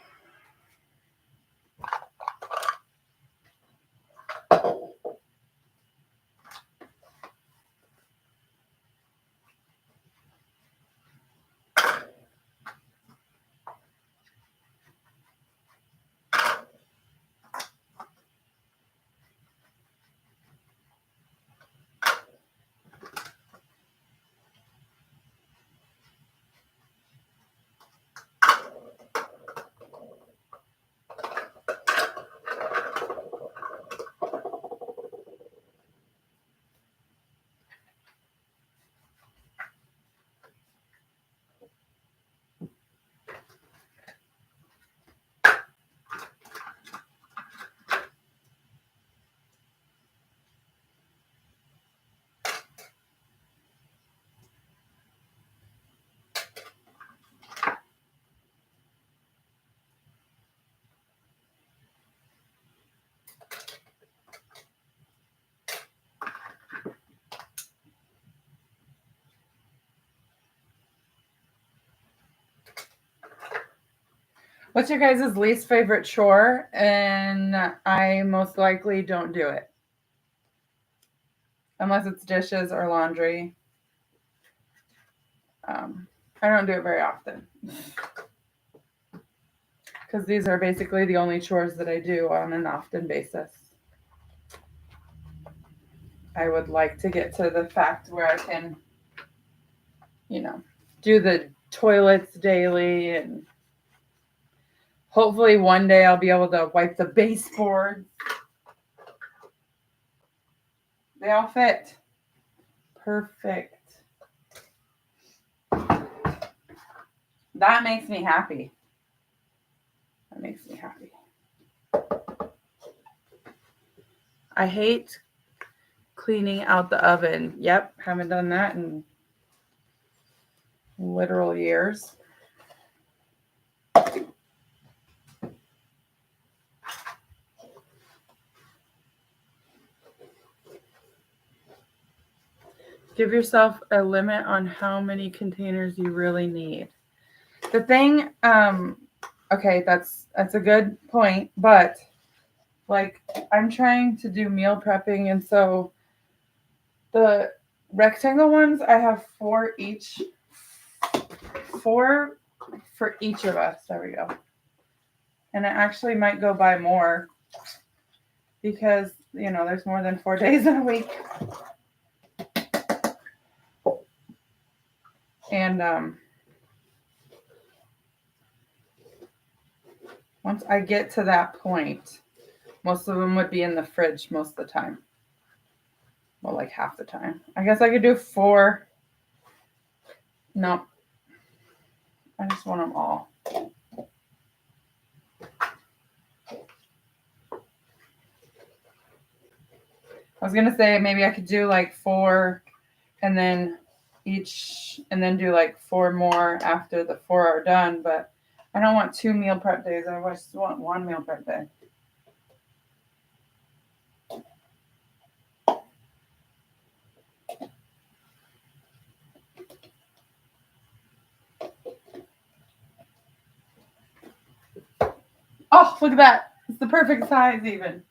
What's your guys' least favorite chore? And I most likely don't do it. unless it's dishes or laundry. I don't do it very often because these are basically the only chores that I do on an often basis. I would like to get to the fact where I can, do the toilets daily, and hopefully one day I'll be able to wipe the baseboards. They all fit. Perfect. That makes me happy. That makes me happy. I hate cleaning out the oven. Yep, haven't done that in literal years. Give yourself a limit on how many containers you really need. The thing, okay, that's a good point, but like I'm trying to do meal prepping, and so the rectangle ones, I have 4 each. 4 for each of us. There we go. And I actually might go buy more because, there's more than 4 days in a week. And once I get to that point, most of them would be in the fridge most of the time. Well, like half the time. I guess I could do 4. No. I just want them all. I was going to say maybe I could do like 4 and then do like 4 more after the 4 are done, but I don't want 2 meal prep days. I just want 1 meal prep day. Oh, look at that. It's the perfect size even.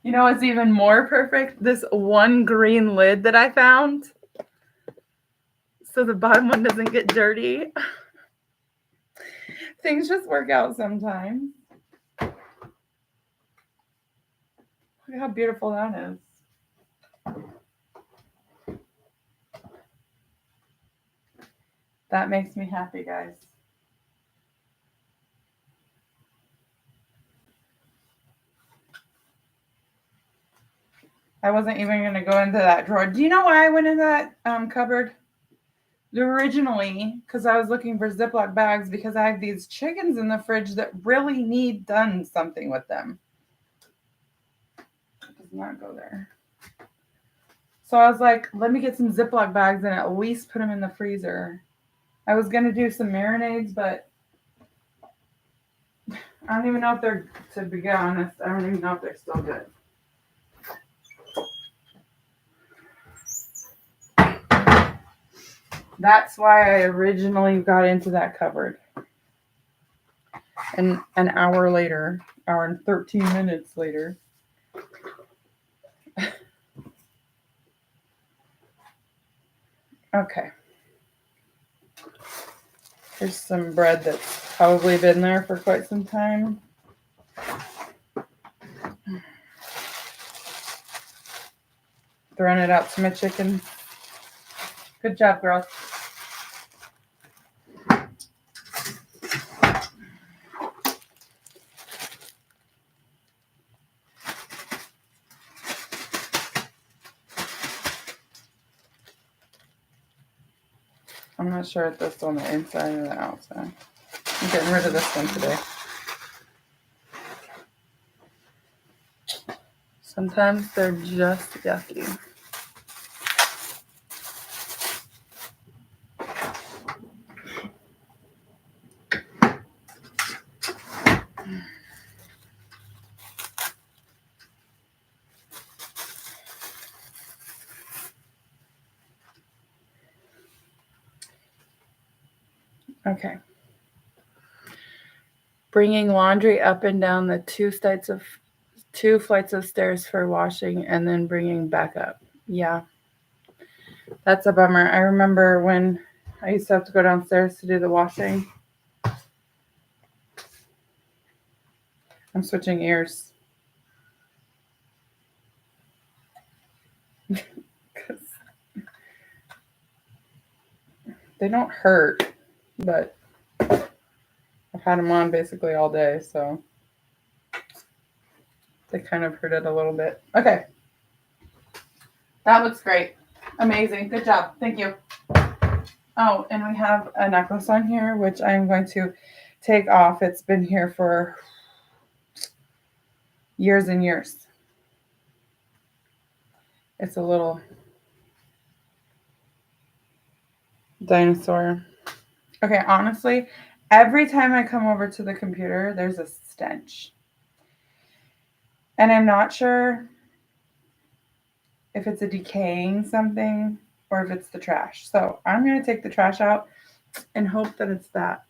You know what's even more perfect? This one green lid that I found. So the bottom one doesn't get dirty. Things just work out sometimes. Look at how beautiful that is. That makes me happy, guys. I wasn't even going to go into that drawer. Do you know why I went in that cupboard? Originally, because I was looking for Ziploc bags because I have these chickens in the fridge that really need done something with them. It does not go there. So I was like, let me get some Ziploc bags and at least put them in the freezer. I was going to do some marinades, but I don't even know if they're, to be honest, I don't even know if they're still good. That's why I originally got into that cupboard. And an hour later, hour and 13 minutes later. Okay. Here's some bread that's probably been there for quite some time. Throwing it out to my chickens. Good job, girls. I'm not sure if that's on the inside or the outside. I'm getting rid of this one today. Sometimes they're just yucky. Okay. Bringing laundry up and down the two 2 flights of stairs for washing and then bringing back up. Yeah, that's a bummer. I remember when I used to have to go downstairs to do the washing. I'm switching ears. Because they don't hurt, but I've had them on basically all day, so they kind of hurt it a little bit. Okay. That looks great. Amazing. Good job. Thank you. Oh, and we have a necklace on here, which I'm going to take off. It's been here for years and years. It's a little dinosaur. Okay, honestly, every time I come over to the computer, there's a stench. And I'm not sure if it's a decaying something or if it's the trash. So I'm going to take the trash out and hope that it's that.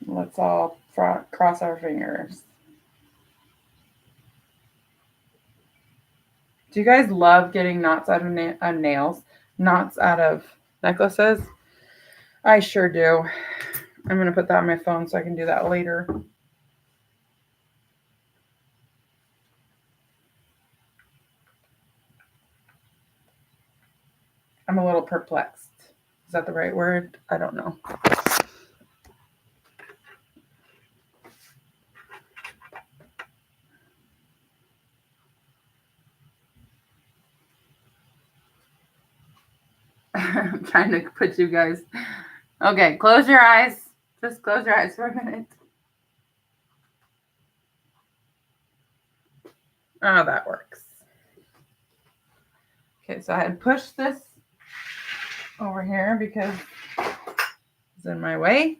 Let's all cross our fingers. Do you guys love getting knots out of nails? Knots out of necklaces? I sure do. I'm going to put that on my phone so I can do that later. I'm a little perplexed. Is that the right word? I don't know. I'm trying to put you guys. Okay, close your eyes. Just close your eyes for a minute. Oh, that works. Okay, so I had pushed this over here because it's in my way.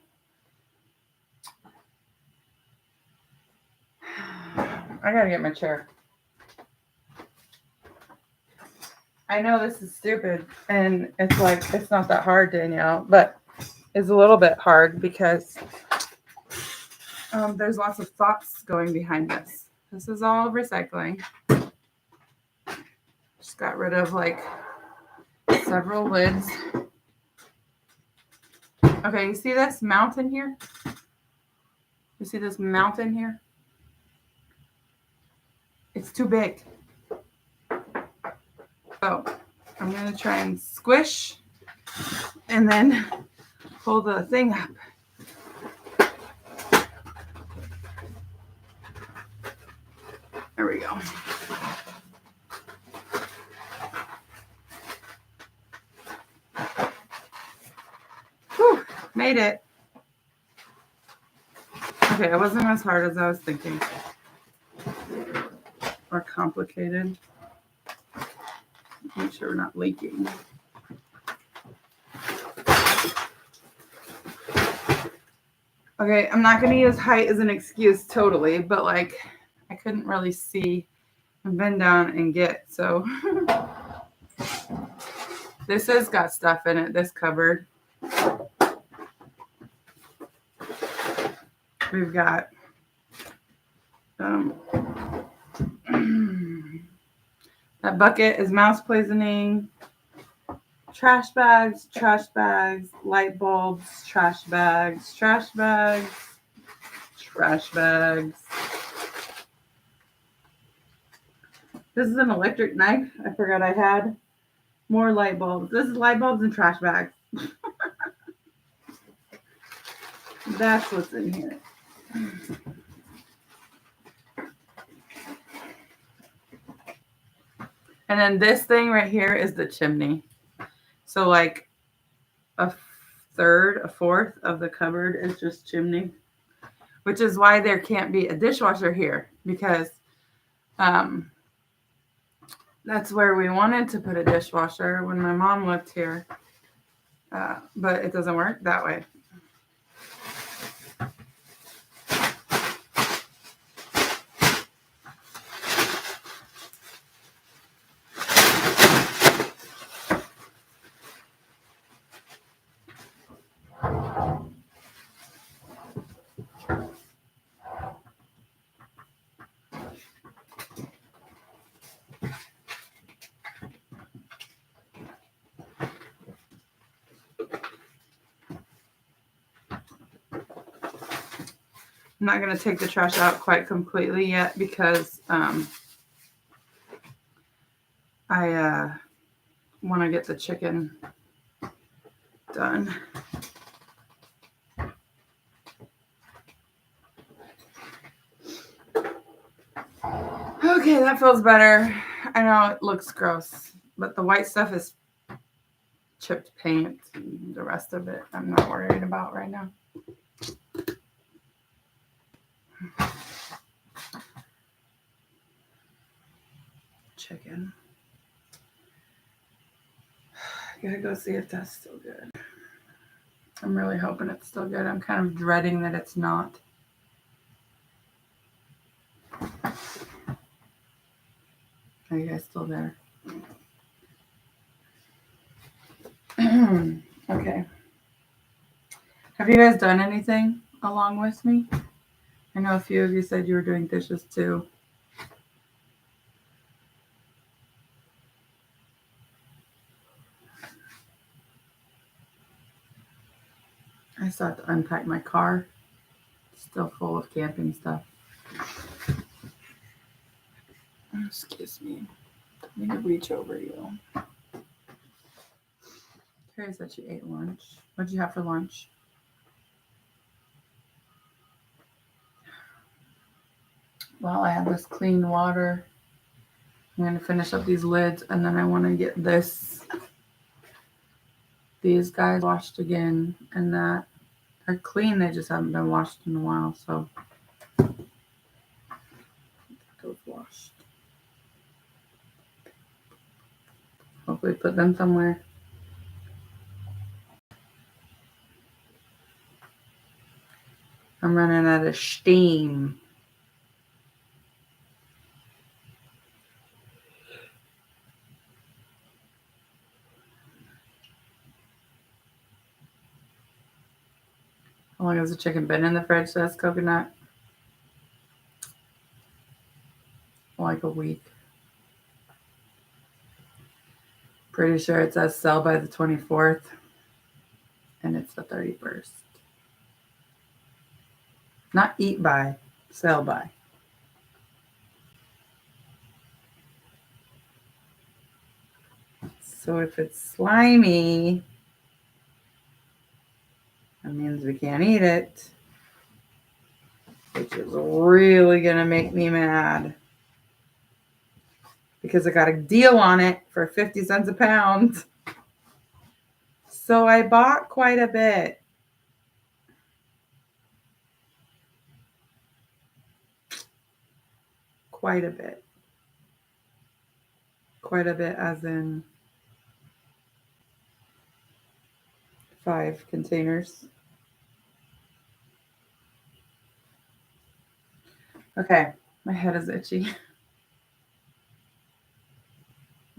I gotta get my chair. I know this is stupid, and it's like, it's not that hard, Danielle, but it's a little bit hard because there's lots of thoughts going behind this. This is all recycling. Just got rid of like several lids. Okay, you see this mountain here? You see this mountain here? It's too big. So I'm going to try and squish and then pull the thing up. There we go. Whew, made it. Okay, it wasn't as hard as I was thinking. Or complicated. Make sure we're not leaking. Okay, I'm not going to use height as an excuse totally, but like I couldn't really see and bend down and get, so this has got stuff in it, this cupboard. We've got that bucket is mouse poisoning, trash bags, light bulbs, trash bags. This is an electric knife. I forgot I had more light bulbs. This is light bulbs and trash bags. That's what's in here. And then this thing right here is the chimney. So like a fourth of the cupboard is just chimney, which is why there can't be a dishwasher here, because that's where we wanted to put a dishwasher when my mom lived here. But it doesn't work that way. I'm not going to take the trash out quite completely yet because I want to get the chicken done. Okay, that feels better. I know it looks gross, but the white stuff is chipped paint. And the rest of it, I'm not worried about right now. Chicken. I gotta go see if that's still good. I'm really hoping it's still good. I'm kind of dreading that it's not. Are you guys still there? Okay. Have you guys done anything along with me? I know a few of you said you were doing dishes too. I still have to unpack my car. It's still full of camping stuff. Excuse me. I'm going to reach over you. Carrie said she ate lunch. What did you have for lunch? Well, I have this clean water. I'm going to finish up these lids, and then I want to get these guys washed again, and that are clean. They just haven't been washed in a while, so those washed. Hopefully put them somewhere. I'm running out of steam. How long has the chicken been in the fridge? Says Coconut. Like a week. Pretty sure it says sell by the 24th. And it's the 31st. Not eat by, sell by. So if it's slimy, that means we can't eat it. Which is really going to make me mad. Because I got a deal on it for 50 cents a pound. So I bought quite a bit. Quite a bit. Quite a bit as in 5 containers. Okay, my head is itchy.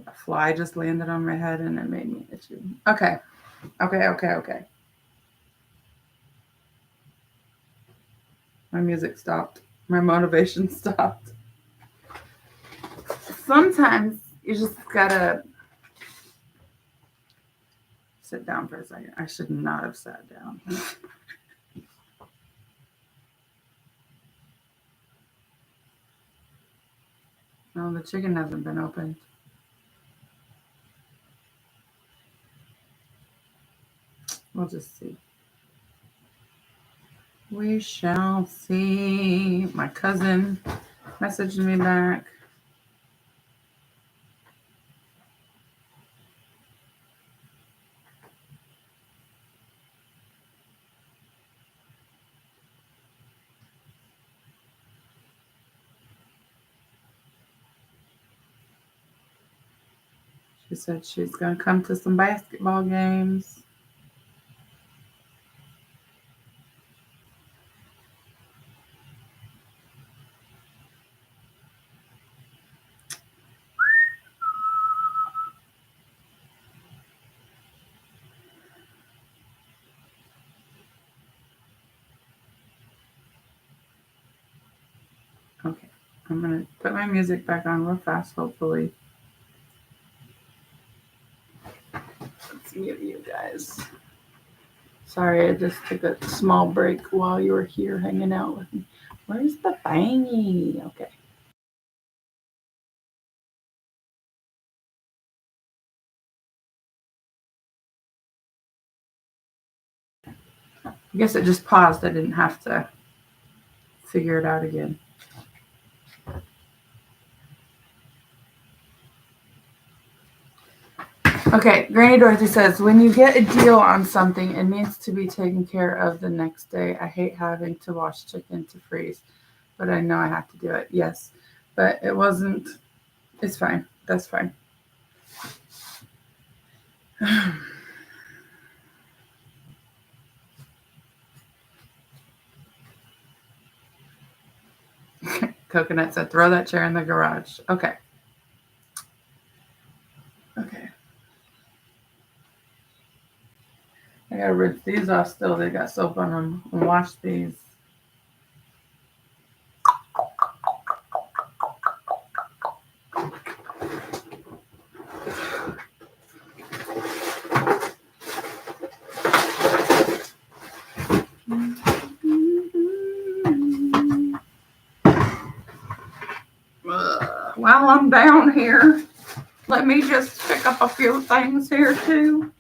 A fly just landed on my head and it made me itchy. Okay. My music stopped. My motivation stopped. Sometimes you just gotta sit down for a second. I should not have sat down. No, the chicken hasn't been opened. We'll just see. We shall see. My cousin messaged me back. She said she's going to come to some basketball games. Okay, I'm going to put my music back on real fast, hopefully. Let's mute you guys. Sorry, I just took a small break while you were here hanging out with me. Where's the bangy? Okay. I guess it just paused. I didn't have to figure it out again. Okay, Granny Dorothy says, when you get a deal on something, it needs to be taken care of the next day. I hate having to wash chicken to freeze, but I know I have to do it. Yes, but it wasn't. It's fine. That's fine. Coconut said, throw that chair in the garage. Okay. Okay. I gotta rinse these off still. They got soap on them. And wash these. While I'm down here, let me just pick up a few things here too.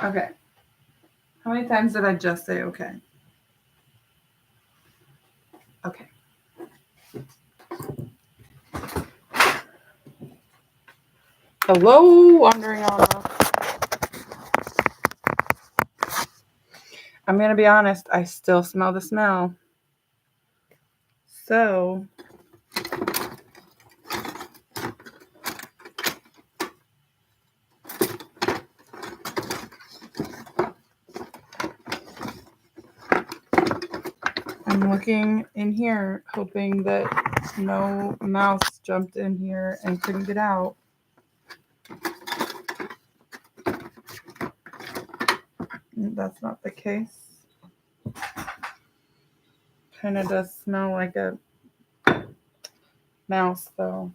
Okay. How many times did I just say okay? Okay. Hello, Wandering Alma. I'm going to be honest, I still smell the smell. So, I'm looking in here, hoping that no mouse jumped in here and couldn't get out. That's not the case. Kind of does smell like a mouse, though.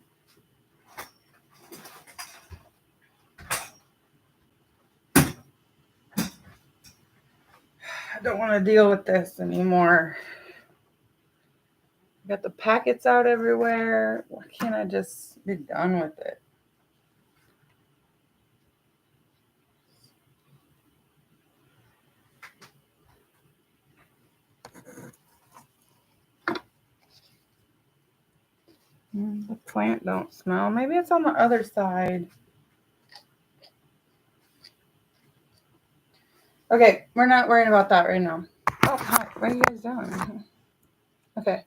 I don't want to deal with this anymore. Got the packets out everywhere. Why can't I just be done with it? The plant don't smell. Maybe it's on the other side. Okay, we're not worrying about that right now. Oh, hi. What are you guys doing? Okay.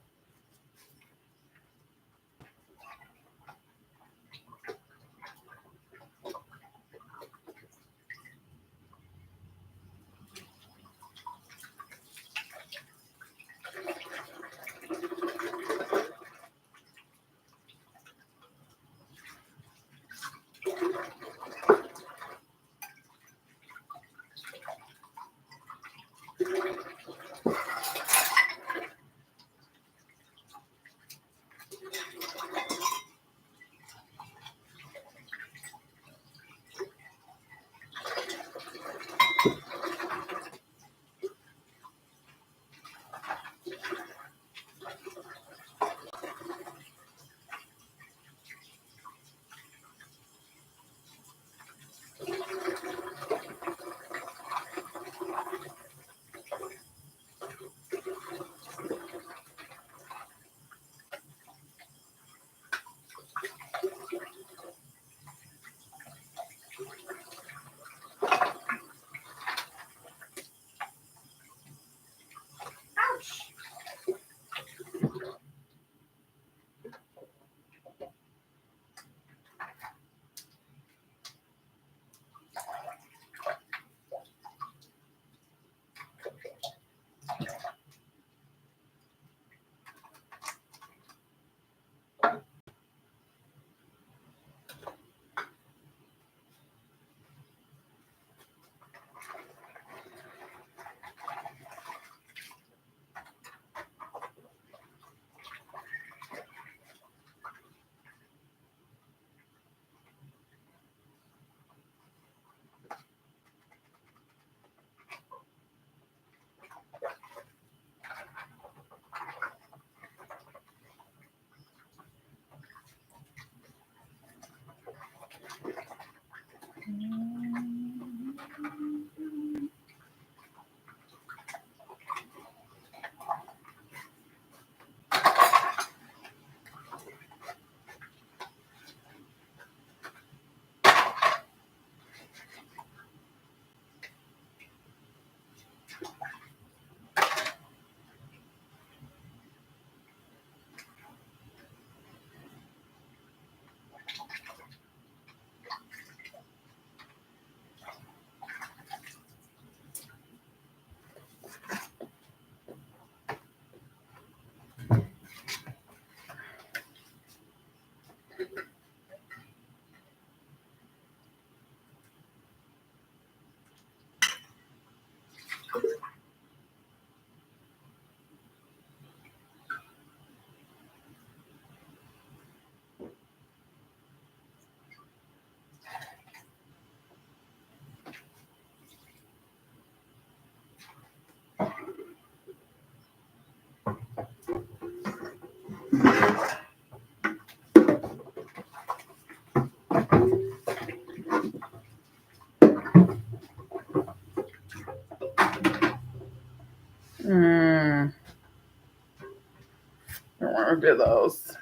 more of those.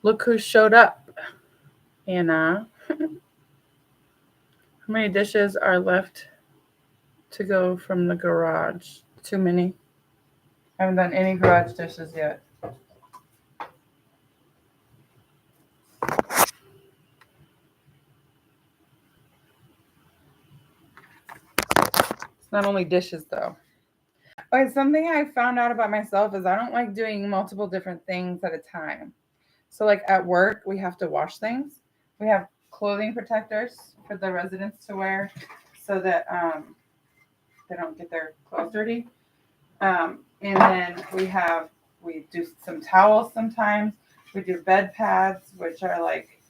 Look who showed up, Anna. How many dishes are left to go from the garage? Too many. I haven't done any garage dishes yet. It's not only dishes, though. Okay, something I found out about myself is I don't like doing multiple different things at a time. So like at work, we have to wash things. We have clothing protectors for the residents to wear so that they don't get their clothes dirty. And then we do some towels sometimes. We do bed pads, which are like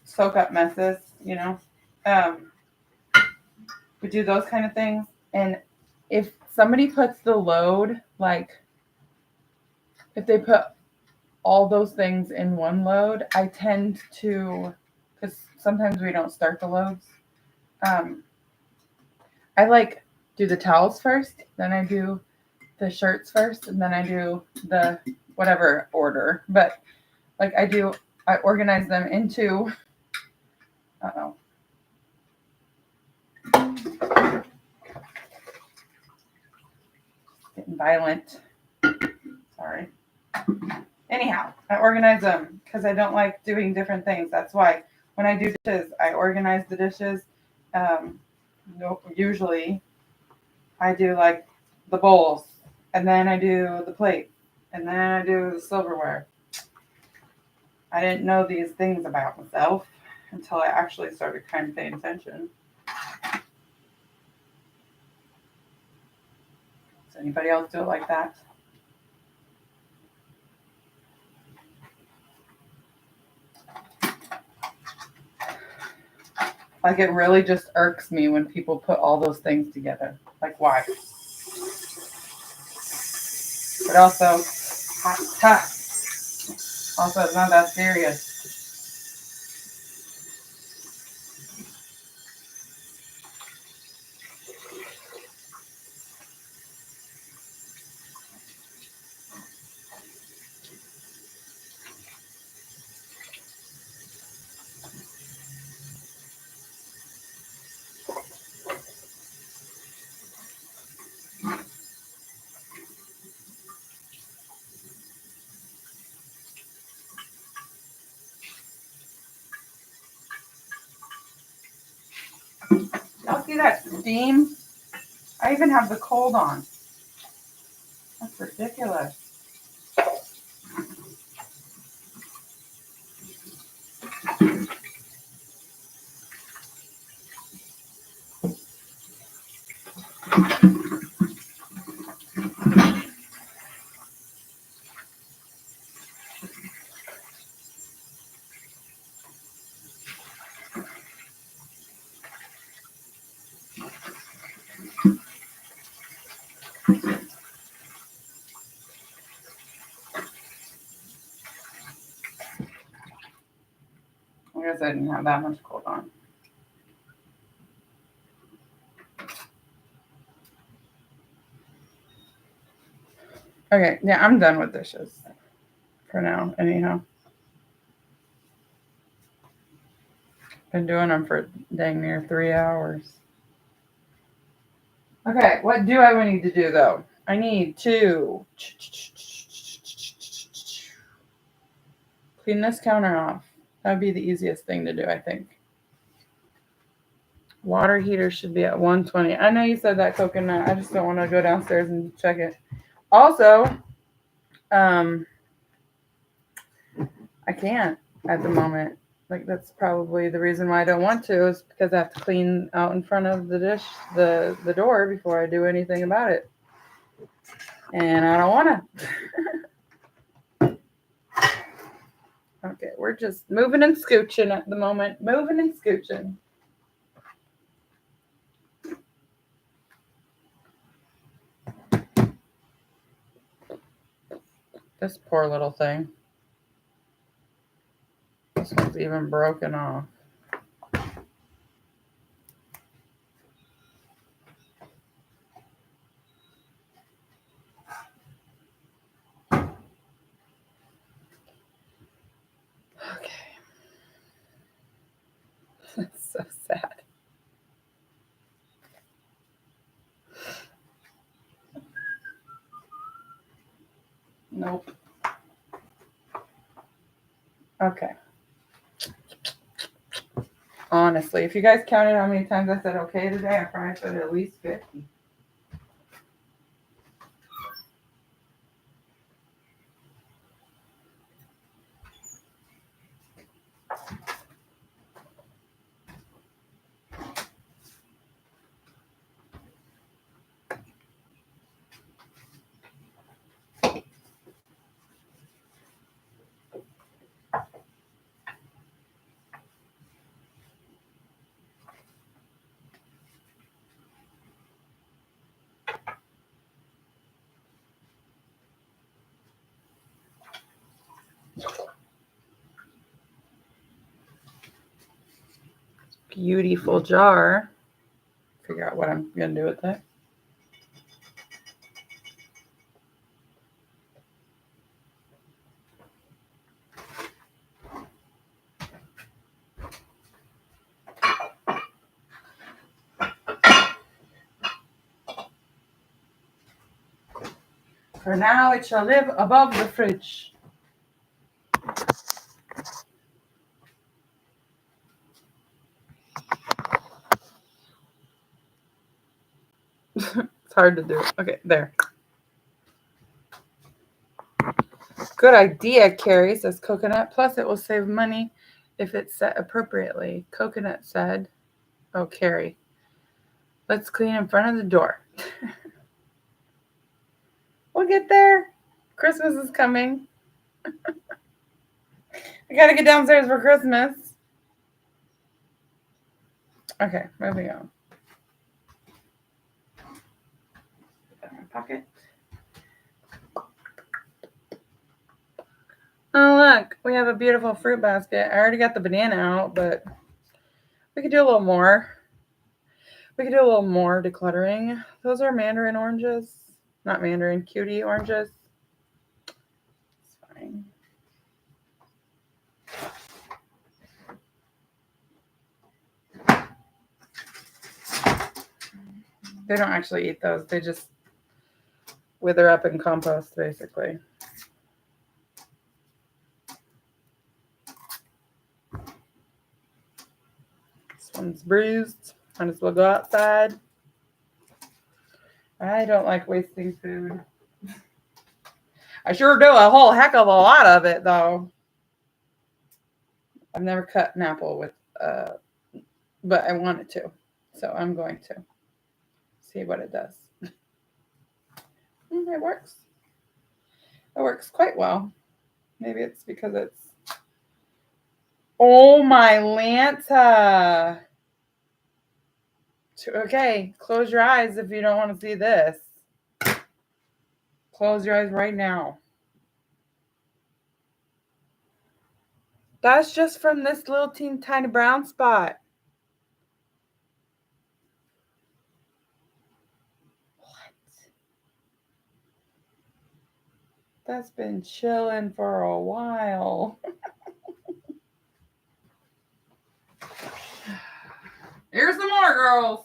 soak up messes, you know. We do those kind of things. And if somebody puts the load, like if they put all those things in one load, I tend to, because sometimes we don't start the loads. I like do the towels first, then I do the shirts first, and then I do the whatever order. But like I organize them into, getting violent. Sorry. Anyhow, I organize them because I don't like doing different things. That's why when I do dishes, I organize the dishes. Usually I do like the bowls, and then I do the plate, and then I do the silverware. I didn't know these things about myself until I actually started kind of paying attention. Does anybody else do it like that? Like it really just irks me when people put all those things together. Like why? But also, also it's not that serious. Y'all see that steam? I even have the cold on. That's ridiculous. I guess I didn't have that much cold on. Okay, yeah, I'm done with dishes for now, anyhow. Been doing them for dang near 3 hours. Okay, what do I need to do though? I need to clean this counter off. That would be the easiest thing to do, I think. Water heater should be at 120. I know you said that, Coconut. I just don't want to go downstairs and check it. Also, I can't at the moment. Like that's probably the reason why I don't want to is because I have to clean out in front of the door before I do anything about it. And I don't want to. Okay, we're just moving and scooching at the moment. Moving and scooching. This poor little thing. This one's even broken off. That's so sad. Nope. Okay. Honestly, if you guys counted how many times I said okay today, I probably said at least 50. Beautiful jar. Figure out what I'm going to do with it. For now, it shall live above the fridge. It's hard to do. Okay, there. Good idea, Carrie, says Coconut. Plus, it will save money if it's set appropriately. Coconut said, oh, Carrie, let's clean in front of the door. We'll get there. Christmas is coming. I gotta get downstairs for Christmas. Okay, moving on. Put that in my pocket. Oh, look, we have a beautiful fruit basket. I already got the banana out, but we could do a little more. We could do a little more decluttering. Those are mandarin oranges. Not mandarin, cutie oranges. It's fine. They don't actually eat those. They just wither up in compost, basically. This one's bruised. Might as well go outside. I don't like wasting food. I sure do a whole heck of a lot of it, though. I've never cut an apple with, but I wanted to. So I'm going to see what it does. It works. It works quite well. Maybe it's because it's... Oh, my Lanta. Okay, close your eyes if you don't want to see this. Close your eyes right now. That's just from this little tiny brown spot. What? That's been chilling for a while. Here's some more, girls.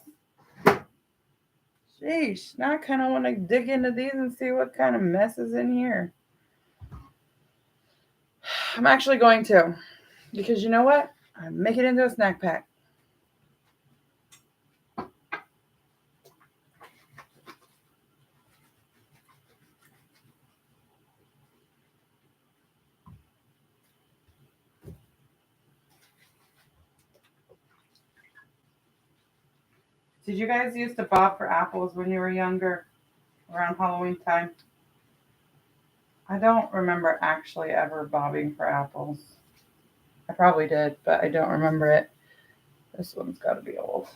Sheesh. Now I kind of want to dig into these and see what kind of mess is in here. I'm actually going to. Because you know what? I'm making it into a snack pack. Did you guys used to bob for apples when you were younger? Around Halloween time? I don't remember actually ever bobbing for apples. I probably did, but I don't remember it. This one's got to be old.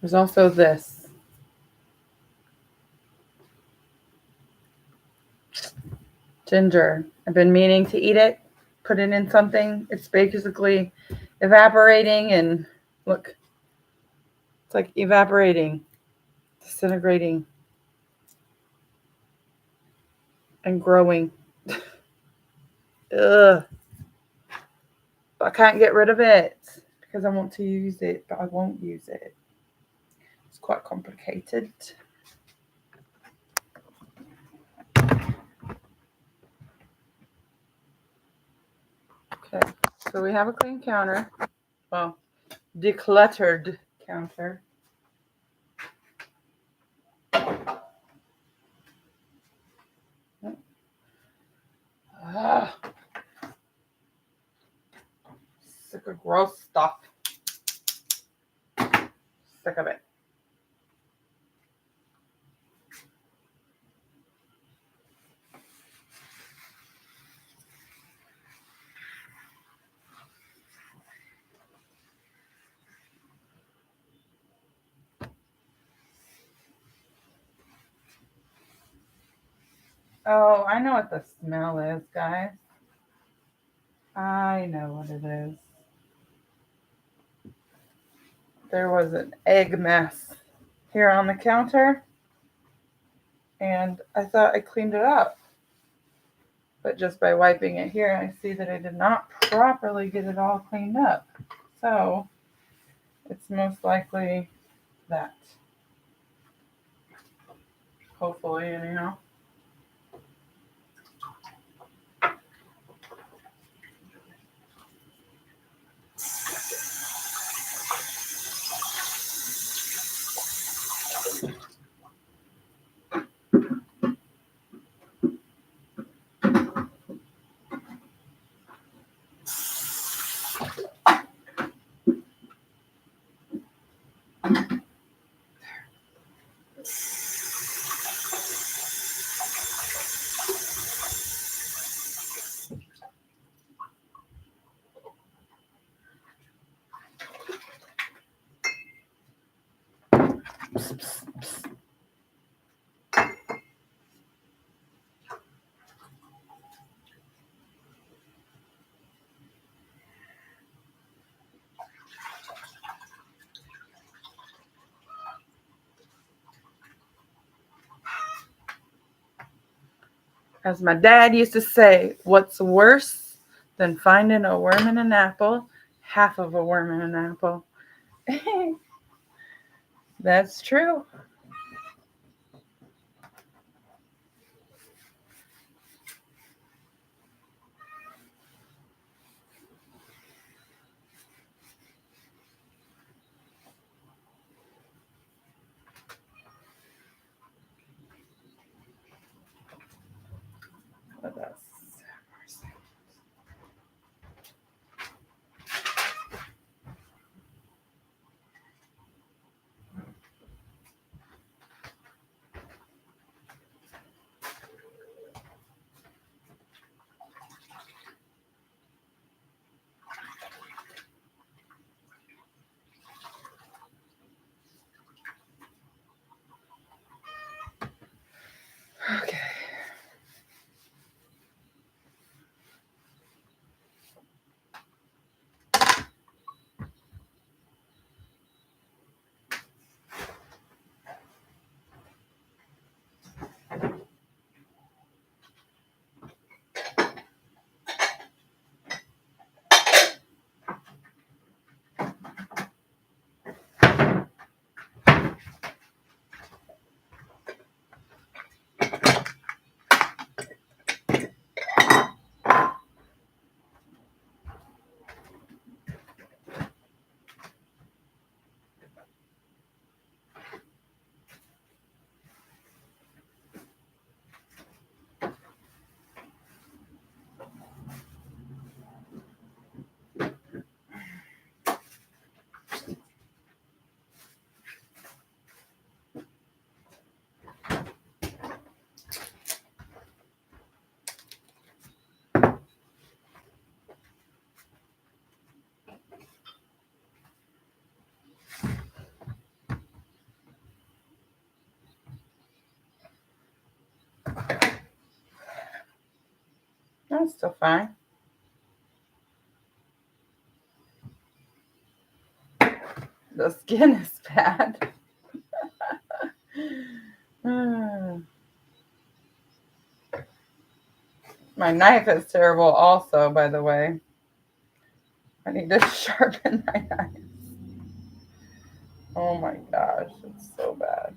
There's also this. Ginger. I've been meaning to eat it. Put it in something. It's basically evaporating, and look, it's like evaporating, disintegrating, and growing. Ugh. But I can't get rid of it because I want to use it, but I won't use it. It's quite complicated. Okay, so we have a clean counter. Well, decluttered counter. Ah, sick of gross stuff. Sick of it. Oh, I know what the smell is, guys. I know what it is. There was an egg mess here on the counter, and I thought I cleaned it up. But just by wiping it here, I see that I did not properly get it all cleaned up. So it's most likely that. Hopefully, anyhow. As my dad used to say, what's worse than finding a worm in an apple? Half of a worm in an apple. That's true. What else? Okay. That's still fine. The skin is bad. My knife is terrible also, by the way. I need to sharpen my knife. Oh my gosh, it's so bad.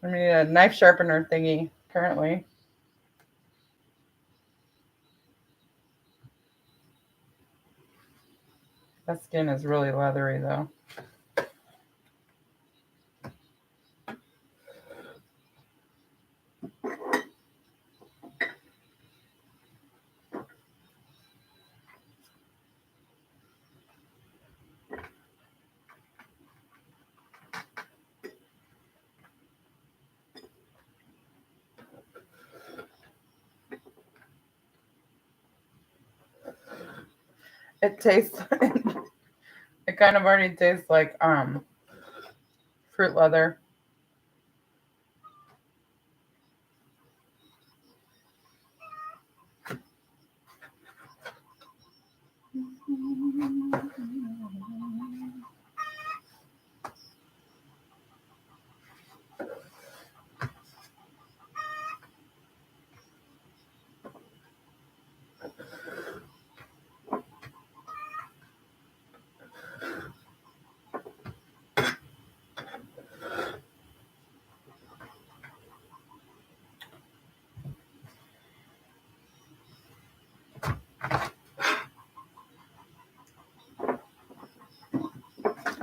I need a knife sharpener thingy, apparently. That skin is really leathery, though. It tastes, it kind of already tastes like fruit leather.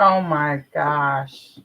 Oh my gosh.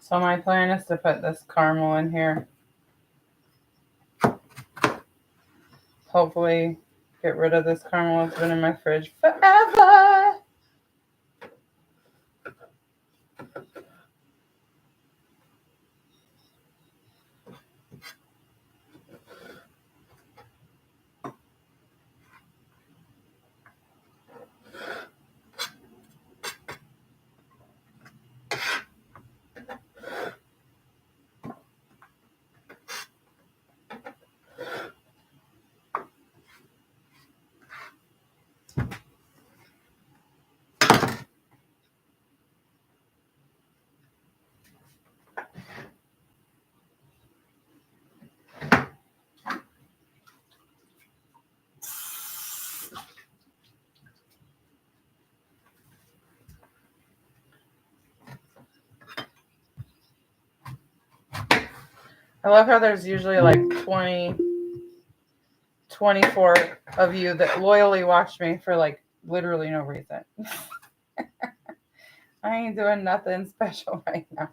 So my plan is to put this caramel in here. Hopefully get rid of this caramel. It's been in my fridge forever. I love how there's usually like 24 of you that loyally watch me for like literally no reason. I ain't doing nothing special right now.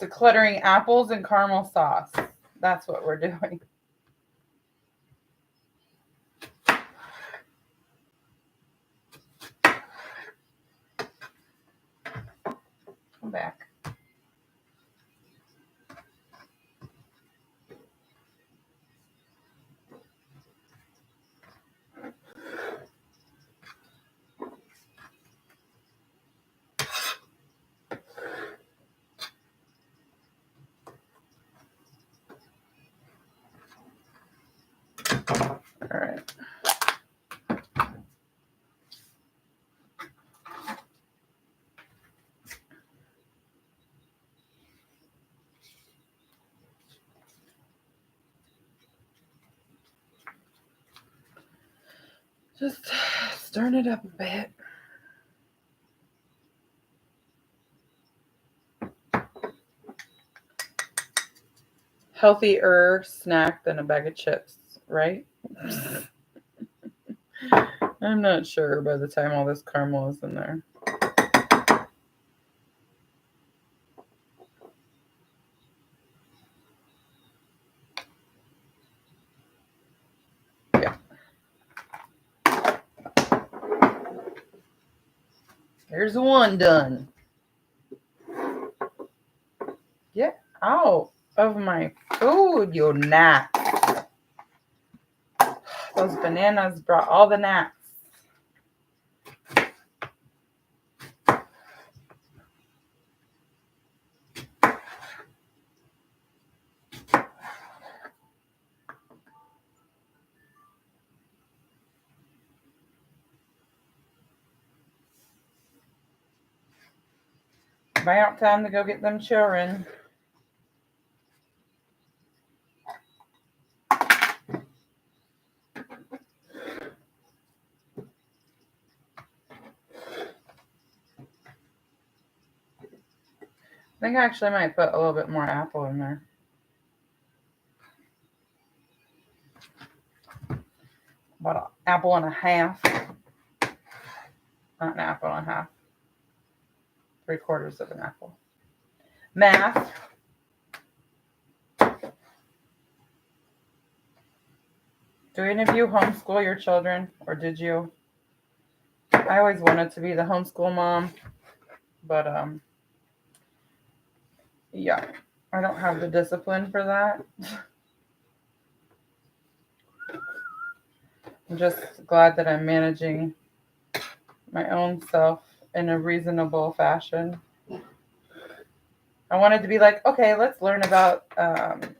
Decluttering apples and caramel sauce. That's what we're doing. Come back. All right. Just stirring it up a bit. healthier snack than a bag of chips, right? I'm not sure by the time all this caramel is in there. Yeah. There's one done. Get out of my food, you gnat. Those bananas brought all the gnats. About time to go get them children. I think I actually might put a little bit more apple in there. About an apple and a half. Not an apple and a half. 3/4 of an apple. Math. Do any of you homeschool your children, or did you? I always wanted to be the homeschool mom, but yeah, I don't have the discipline for that. I'm just glad that I'm managing my own self in a reasonable fashion. I wanted to be like, okay, let's learn about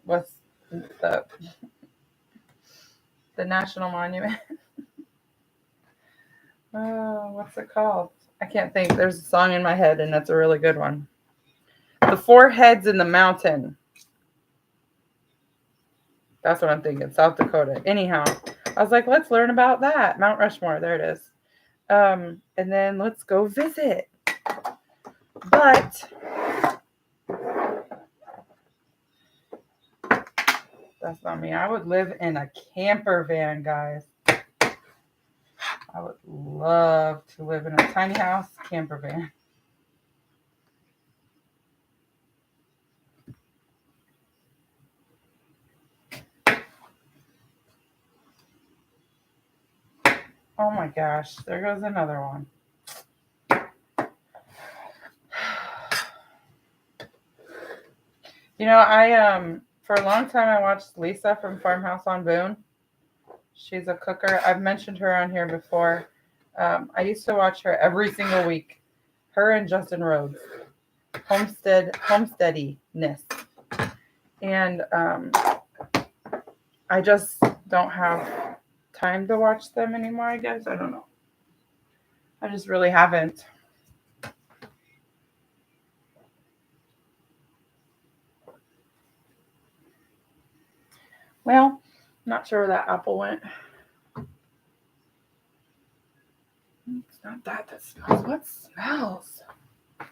what's the national monument. Oh, what's it called? I can't think. There's a song in my head, and that's a really good one. The Four Heads in the Mountain. That's what I'm thinking. South Dakota. Anyhow, I was like, let's learn about that. Mount Rushmore. There it is. And then let's go visit. But that's not me. I would live in a camper van, guys. I would love to live in a tiny house camper van. Oh my gosh, there goes another one. You know, I for a long time I watched Lisa from Farmhouse on Boone. She's a cooker. I've mentioned her on here before. I used to watch her every single week. Her and Justin Rhodes. Homesteadiness. And I just don't have time to watch them anymore, I guess. I don't know. I just really haven't. Well, not sure where that apple went. It's not that smells. What smells? I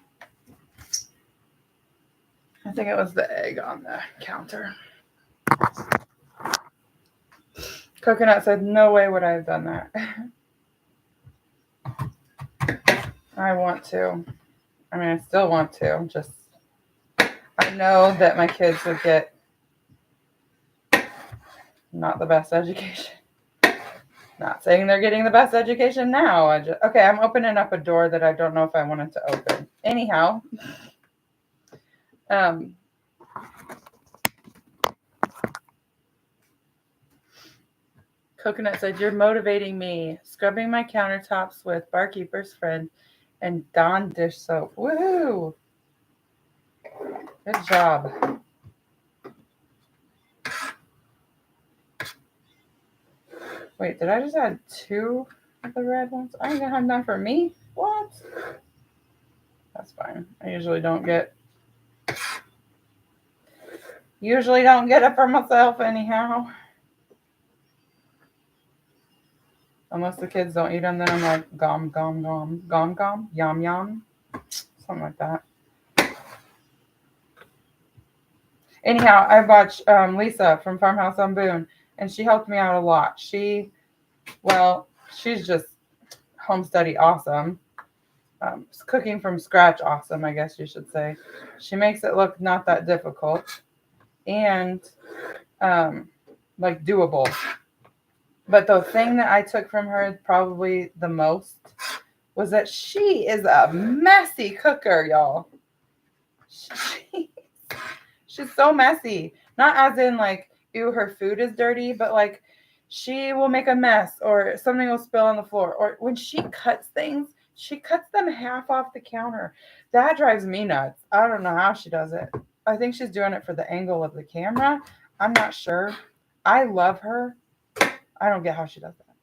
think it was the egg on the counter. Coconut said, no way would I have done that. I want to. I mean, I still want to. Just, I know that my kids would get not the best education. Not saying they're getting the best education now. Okay, I'm opening up a door that I don't know if I wanted to open. Anyhow, Coconut said, you're motivating me. Scrubbing my countertops with Barkeeper's Friend and Dawn dish soap. Woohoo! Good job. Wait, did I just add 2 of the red ones? I ain't gonna have none for me? What? That's fine. I usually don't get it for myself anyhow. Unless the kids don't eat them, then I'm like, gom, gom, gom, gom, gom, yum, yum. Something like that. Anyhow, I watched Lisa from Farmhouse on Boone, and she helped me out a lot. She's just home study awesome. Cooking from scratch awesome, I guess you should say. She makes it look not that difficult and like doable. But the thing that I took from her probably the most was that she is a messy cooker, y'all. She's so messy. Not as in like, ew, her food is dirty, but like she will make a mess or something will spill on the floor. Or when she cuts things, she cuts them half off the counter. That drives me nuts. I don't know how she does it. I think she's doing it for the angle of the camera. I'm not sure. I love her. I don't get how she does that.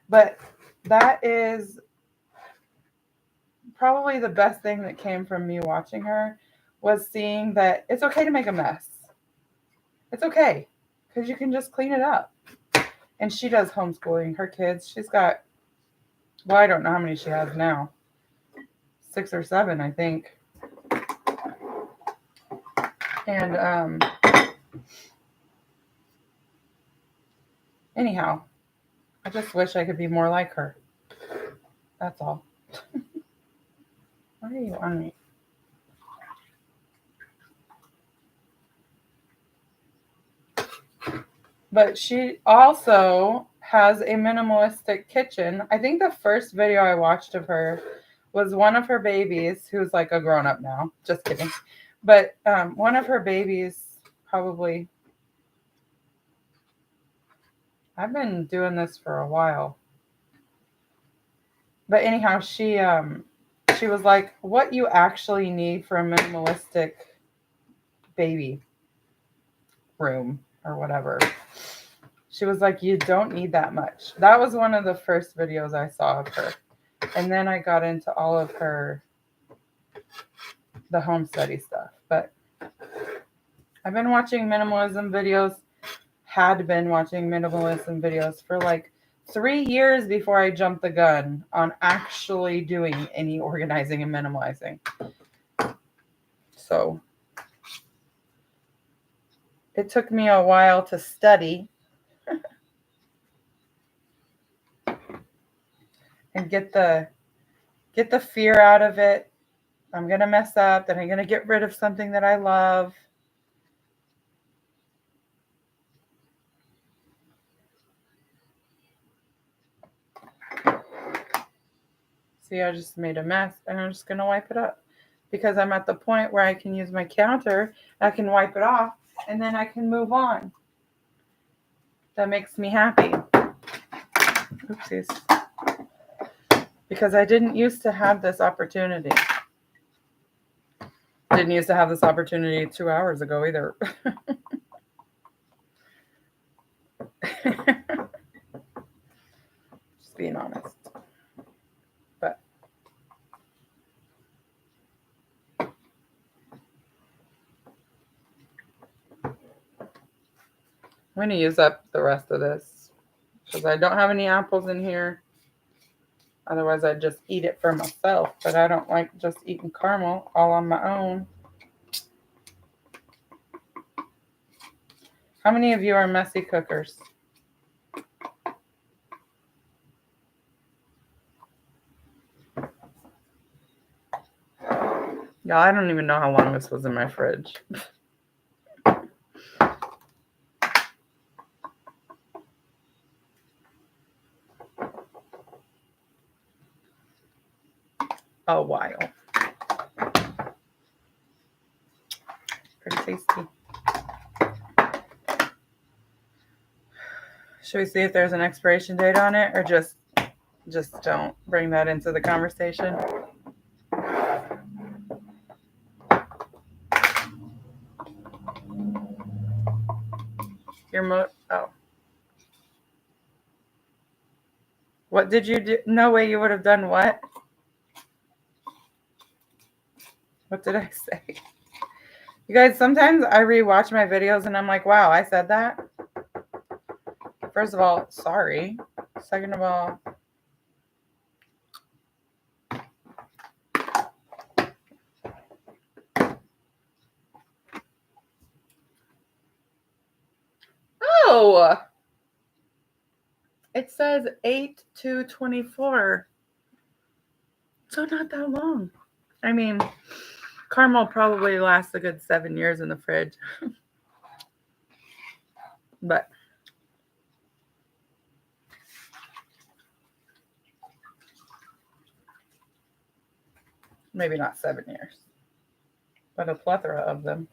But that is probably the best thing that came from me watching her, was seeing that it's okay to make a mess. It's okay because you can just clean it up. And she does homeschooling. Her kids, she's got, well, I don't know how many she has now. 6 or 7, I think. And anyhow, I just wish I could be more like her. That's all. Why are you on me? But she also has a minimalistic kitchen. I think the first video I watched of her was one of her babies, who's like a grown-up now. Just kidding. But one of her babies, probably, I've been doing this for a while. But anyhow, she was like, what you actually need for a minimalistic baby room or whatever. She was like, you don't need that much. That was one of the first videos I saw of her. And then I got into all of the home study stuff. But I've been watching minimalism videos, had been watching minimalism videos for like 3 years before I jumped the gun on actually doing any organizing and minimalizing. So it took me a while to study and get the fear out of it. I'm going to mess up, then I'm going to get rid of something that I love. See, I just made a mess and I'm just going to wipe it up because I'm at the point where I can use my counter, I can wipe it off, and then I can move on. That makes me happy. Oopsies. Because I didn't used to have this opportunity. Didn't used to have this opportunity 2 hours ago either. Just being honest. But I'm going to use up the rest of this because I don't have any apples in here. Otherwise, I'd just eat it for myself. But I don't like just eating caramel all on my own. How many of you are messy cookers? Yeah, I don't even know how long this was in my fridge. A while. Pretty tasty. Should we see if there's an expiration date on it, or just don't bring that into the conversation? Oh. What did you do? No way you would have done what? What did I say? You guys, sometimes I rewatch my videos and I'm like, wow, I said that. First of all, sorry. Second of all, No! It says 8/2/24. So not that long. I mean, caramel probably lasts a good 7 years in the fridge. But maybe not 7 years. But a plethora of them.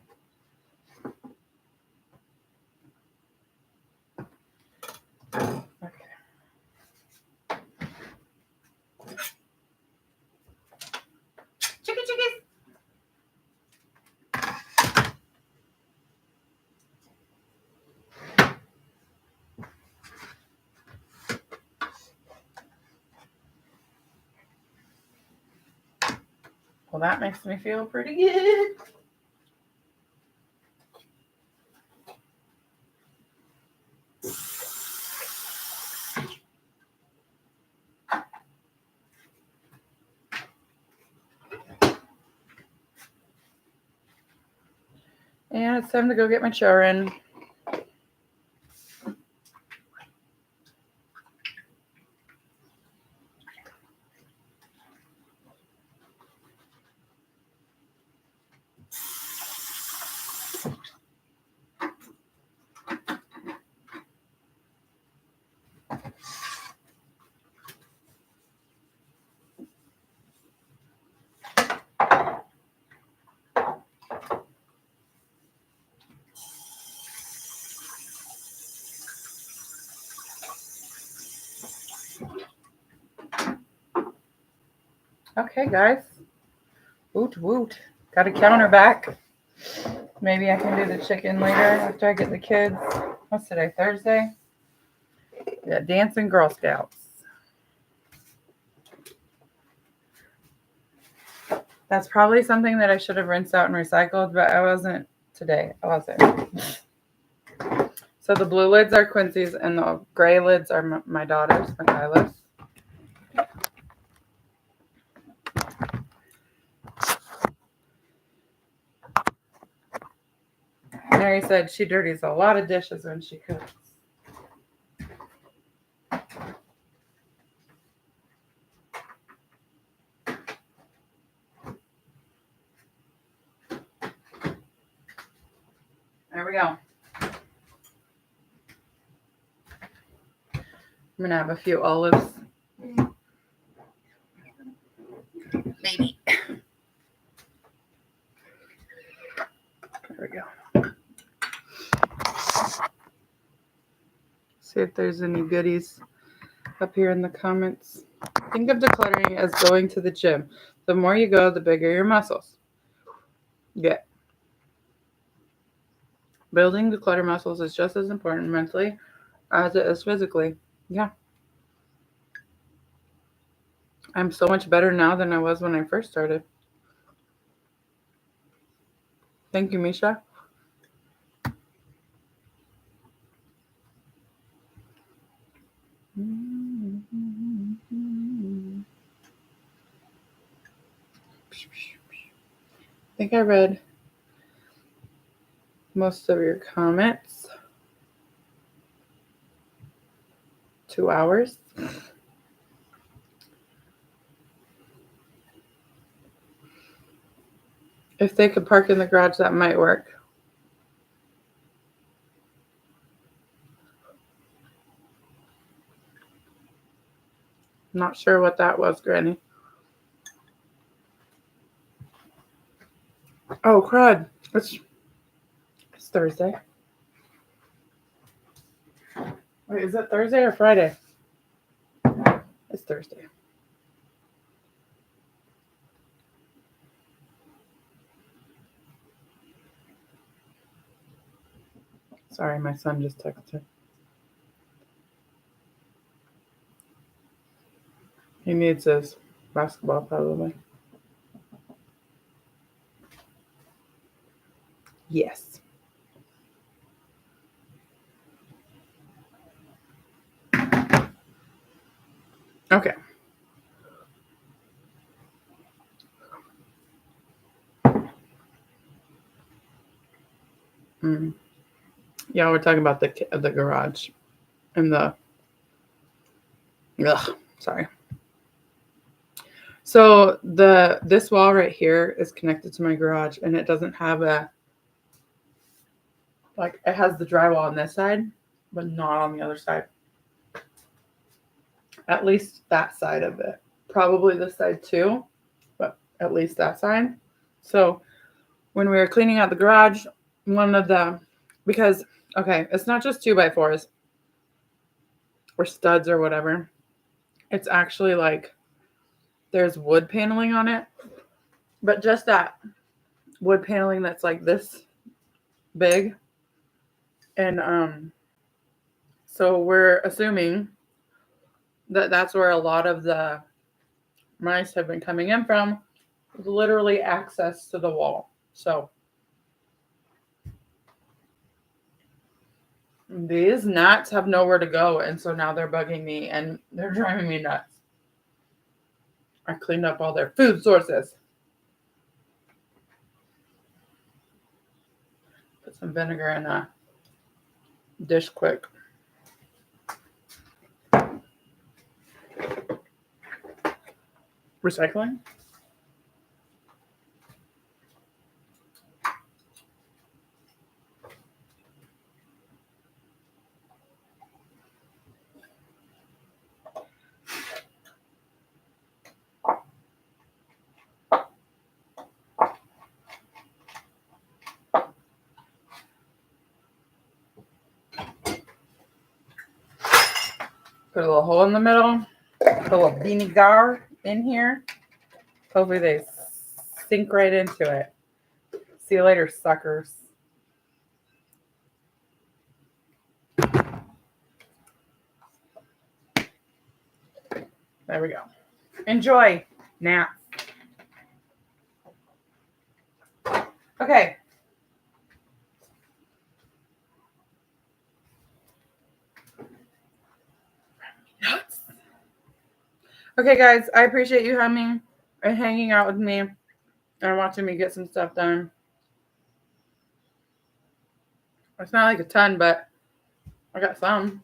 Okay. Chickies. Well, that makes me feel pretty good. And it's time to go get my children. Okay, guys. Woot woot. Got a counter back. Maybe I can do the chicken later after I get the kids. What's today? Thursday? Yeah, dancing Girl Scouts. That's probably something that I should have rinsed out and recycled, but I wasn't today. I wasn't. So the blue lids are Quincy's and the gray lids are my daughter's, Michaela's. Mary said she dirties a lot of dishes when she cooks. There we go. I'm going to have a few olives. Maybe. There we go. See if there's any goodies up here in the comments. Think of decluttering as going to the gym. The more you go, the bigger your muscles get. Building declutter muscles is just as important mentally as it is physically. Yeah. I'm so much better now than I was when I first started. Thank you, Misha. I think I read most of your comments. 2 hours. If they could park in the garage, that might work. Not sure what that was, Granny. Oh, crud. It's Thursday. Wait, is it Thursday or Friday? It's Thursday. Sorry, my son just texted. He needs his basketball, probably. Yes. Okay. Yeah, we're talking about the garage and the. Ugh, sorry. So this wall right here is connected to my garage, and it doesn't have a, like, it has the drywall on this side, but not on the other side. At least that side of it. Probably this side too, but at least that side. So when we were cleaning out the garage, because, okay, it's not just 2x4s or studs or whatever. It's actually like there's wood paneling on it, but just that wood paneling that's like this big. And so we're assuming that that's where a lot of the mice have been coming in from, with literally access to the wall. So these gnats have nowhere to go, and so now they're bugging me and they're driving me nuts. I cleaned up all their food sources. Put some vinegar in a dish quick. Recycling? Put a little hole in the middle. Put a little vinegar in here. Hopefully they sink right into it. See you later, suckers. There we go. Enjoy. Now. Okay. Okay, guys, I appreciate you coming and hanging out with me and watching me get some stuff done. It's not like a ton, but I got some.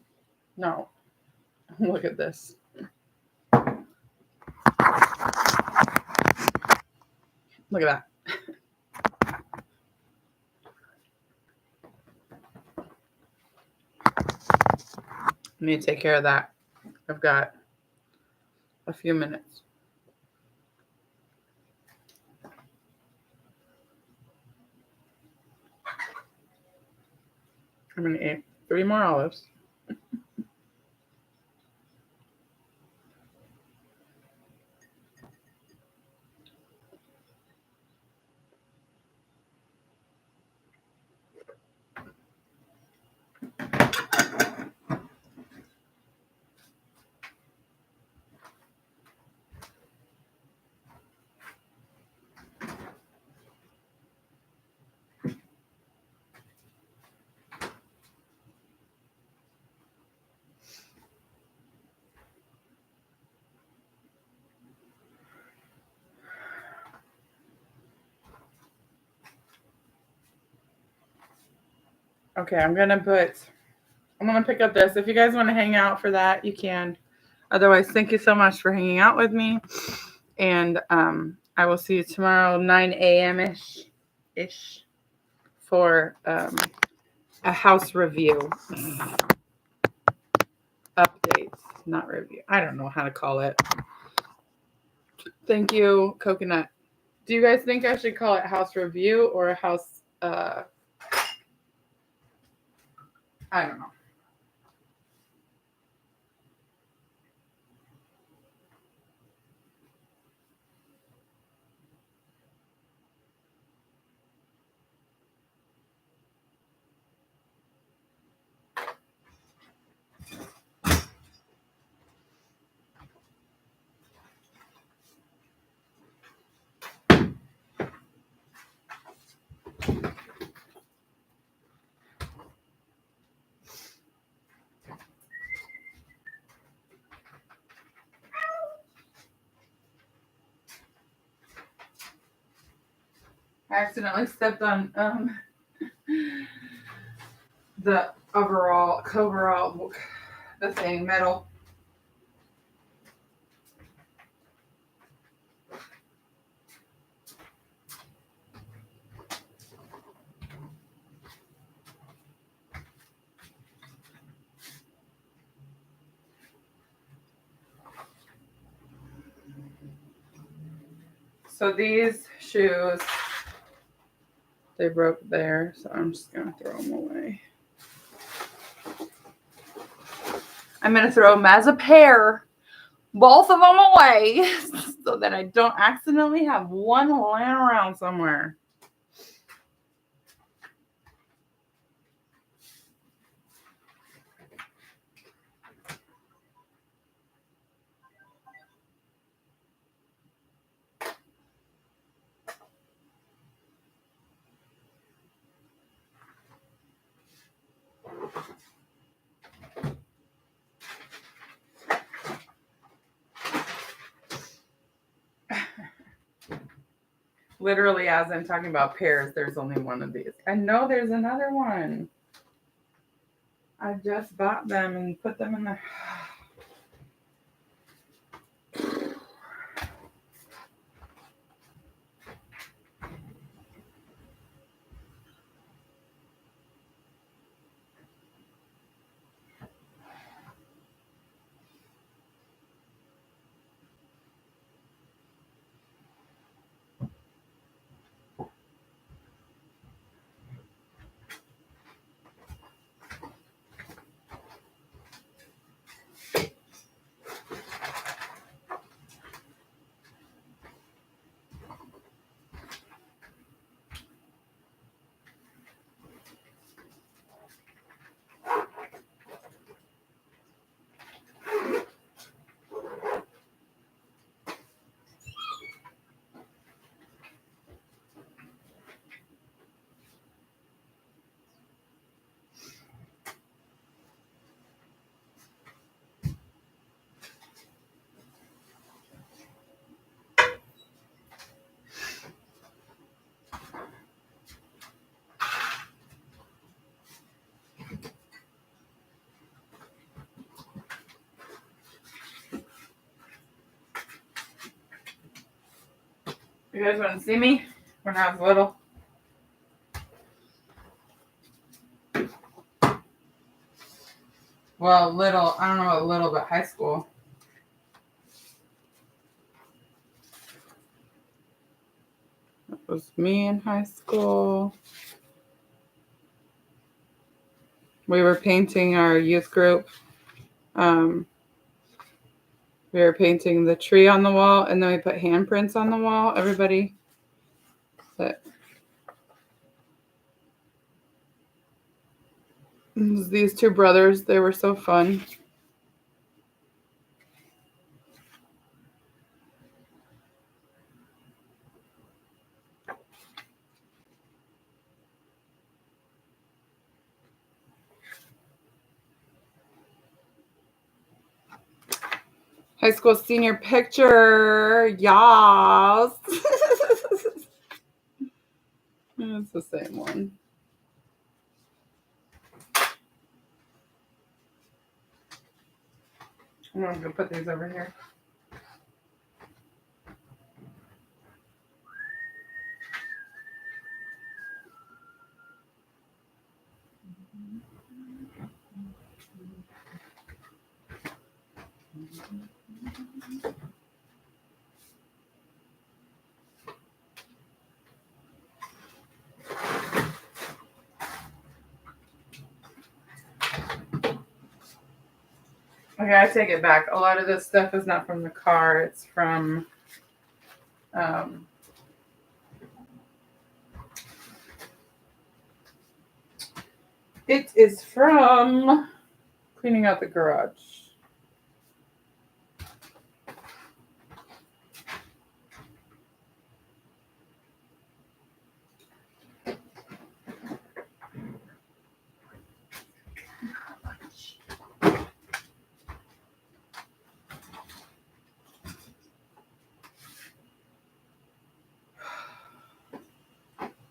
No. Look at this. Look at that. I need to take care of that. I've got a few minutes. I'm going to eat 3 more olives. Okay, I'm going to pick up this. If you guys want to hang out for that, you can. Otherwise, thank you so much for hanging out with me. And I will see you tomorrow, 9 a.m.-ish for a house review. Update, not review. I don't know how to call it. Thank you, Coconut. Do you guys think I should call it house review or a house... I don't know. I accidentally stepped on the coverall, the thing, metal. So these shoes, they broke there, so I'm just going to throw them away. I'm going to throw them as a pair, both of them away, so that I don't accidentally have one lying around somewhere. Literally, as I'm talking about pairs, there's only one of these. I know there's another one. I just bought them and put them in the... You guys want to see me when I was little? Well, little, I don't know about little, but high school. That was me in high school. We were painting our youth group. We were painting the tree on the wall, and then we put handprints on the wall. Everybody. That. These two brothers, they were so fun. High school senior picture. Yas. It's the same one. I'm going to put these over here. Okay, I take it back. A lot of this stuff is not from the car. It's from it is from cleaning out the garage.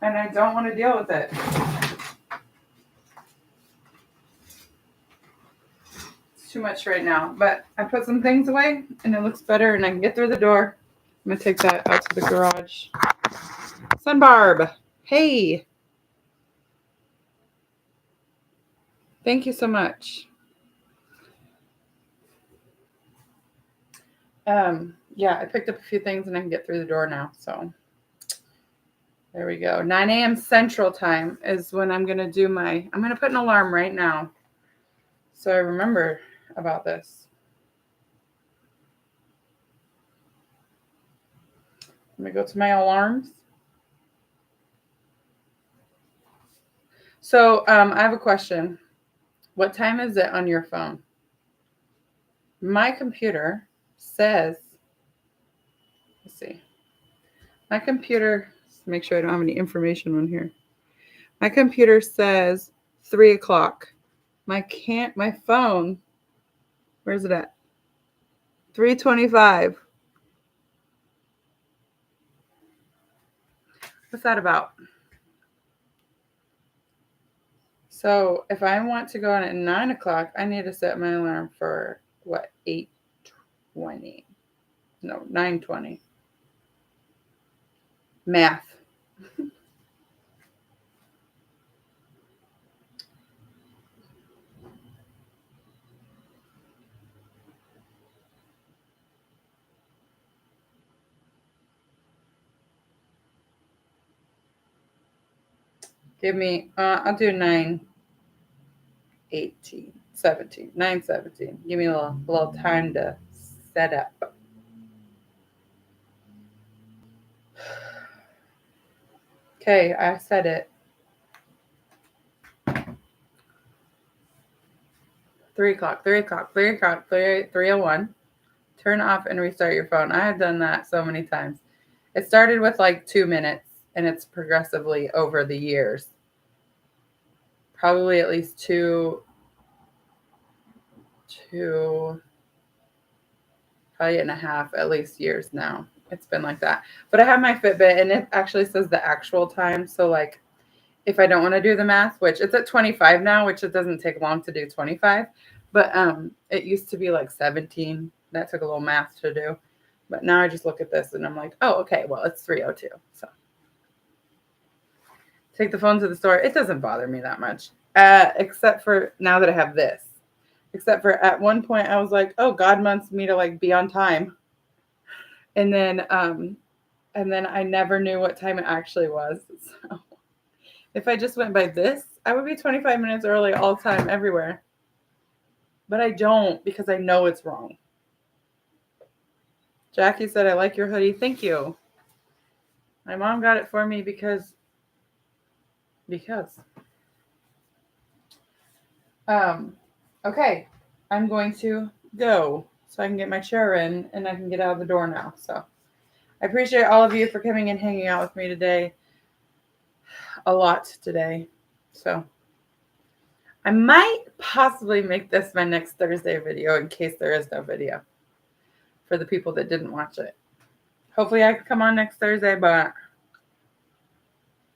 And I don't want to deal with it. too much right now, but I put some things away and it looks better and I can get through the door. I'm going to take that out to the garage. Sunbarb, hey. Thank you so much. Yeah, I picked up a few things and I can get through the door now. So there we go. 9 a.m. Central Time is when I'm going to do I'm going to put an alarm right now so I remember about this. Let me go to my alarms. So I have a question. What time is it on your phone? My computer says, let's see. My computer, make sure I don't have any information on here. My computer says 3 o'clock. My phone, where's it at? 3:25. What's that about? So if I want to go on at 9 o'clock, I need to set my alarm for what, 8:20? No, 9:20. Math. Give me, I'll do 9:18, 17, 9:17. Give me a little time to set up. Okay, I set it. 3 o'clock, 3:01. Turn off and restart your phone. I have done that so many times. It started with like 2 minutes and it's progressively over the years. Probably at least probably and a half at least years now. It's been like that. But I have my Fitbit and it actually says the actual time. So like if I don't want to do the math, which it's at 25 now, which it doesn't take long to do 25, but it used to be like 17. That took a little math to do. But now I just look at this and I'm like, oh, okay, well, it's 3:02. So take the phone to the store. It doesn't bother me that much, except for now that I have this. Except for at one point I was like, oh, God wants me to like be on time. And then I never knew what time it actually was. So if I just went by this, I would be 25 minutes early all the time, everywhere. But I don't because I know it's wrong. Jackie said, I like your hoodie. Thank you. My mom got it for me because. Okay, I'm going to go so I can get my chair in and I can get out of the door now. So I appreciate all of you for coming and hanging out with me today. A lot today. So I might possibly make this my next Thursday video in case there is no video for the people that didn't watch it. Hopefully I can come on next Thursday, but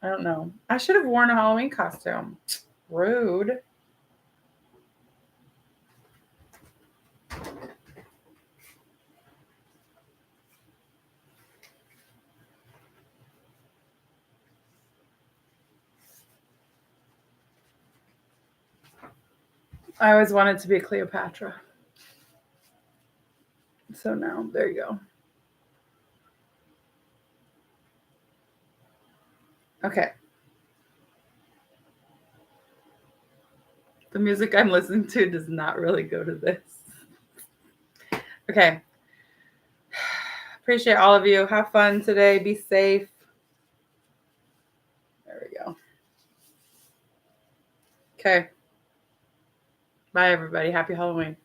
I don't know. I should have worn a Halloween costume. Rude. I always wanted to be Cleopatra. So now, there you go. Okay. The music I'm listening to does not really go to this. Okay. Appreciate all of you. Have fun today. Be safe. There we go. Okay. Bye, everybody. Happy Halloween.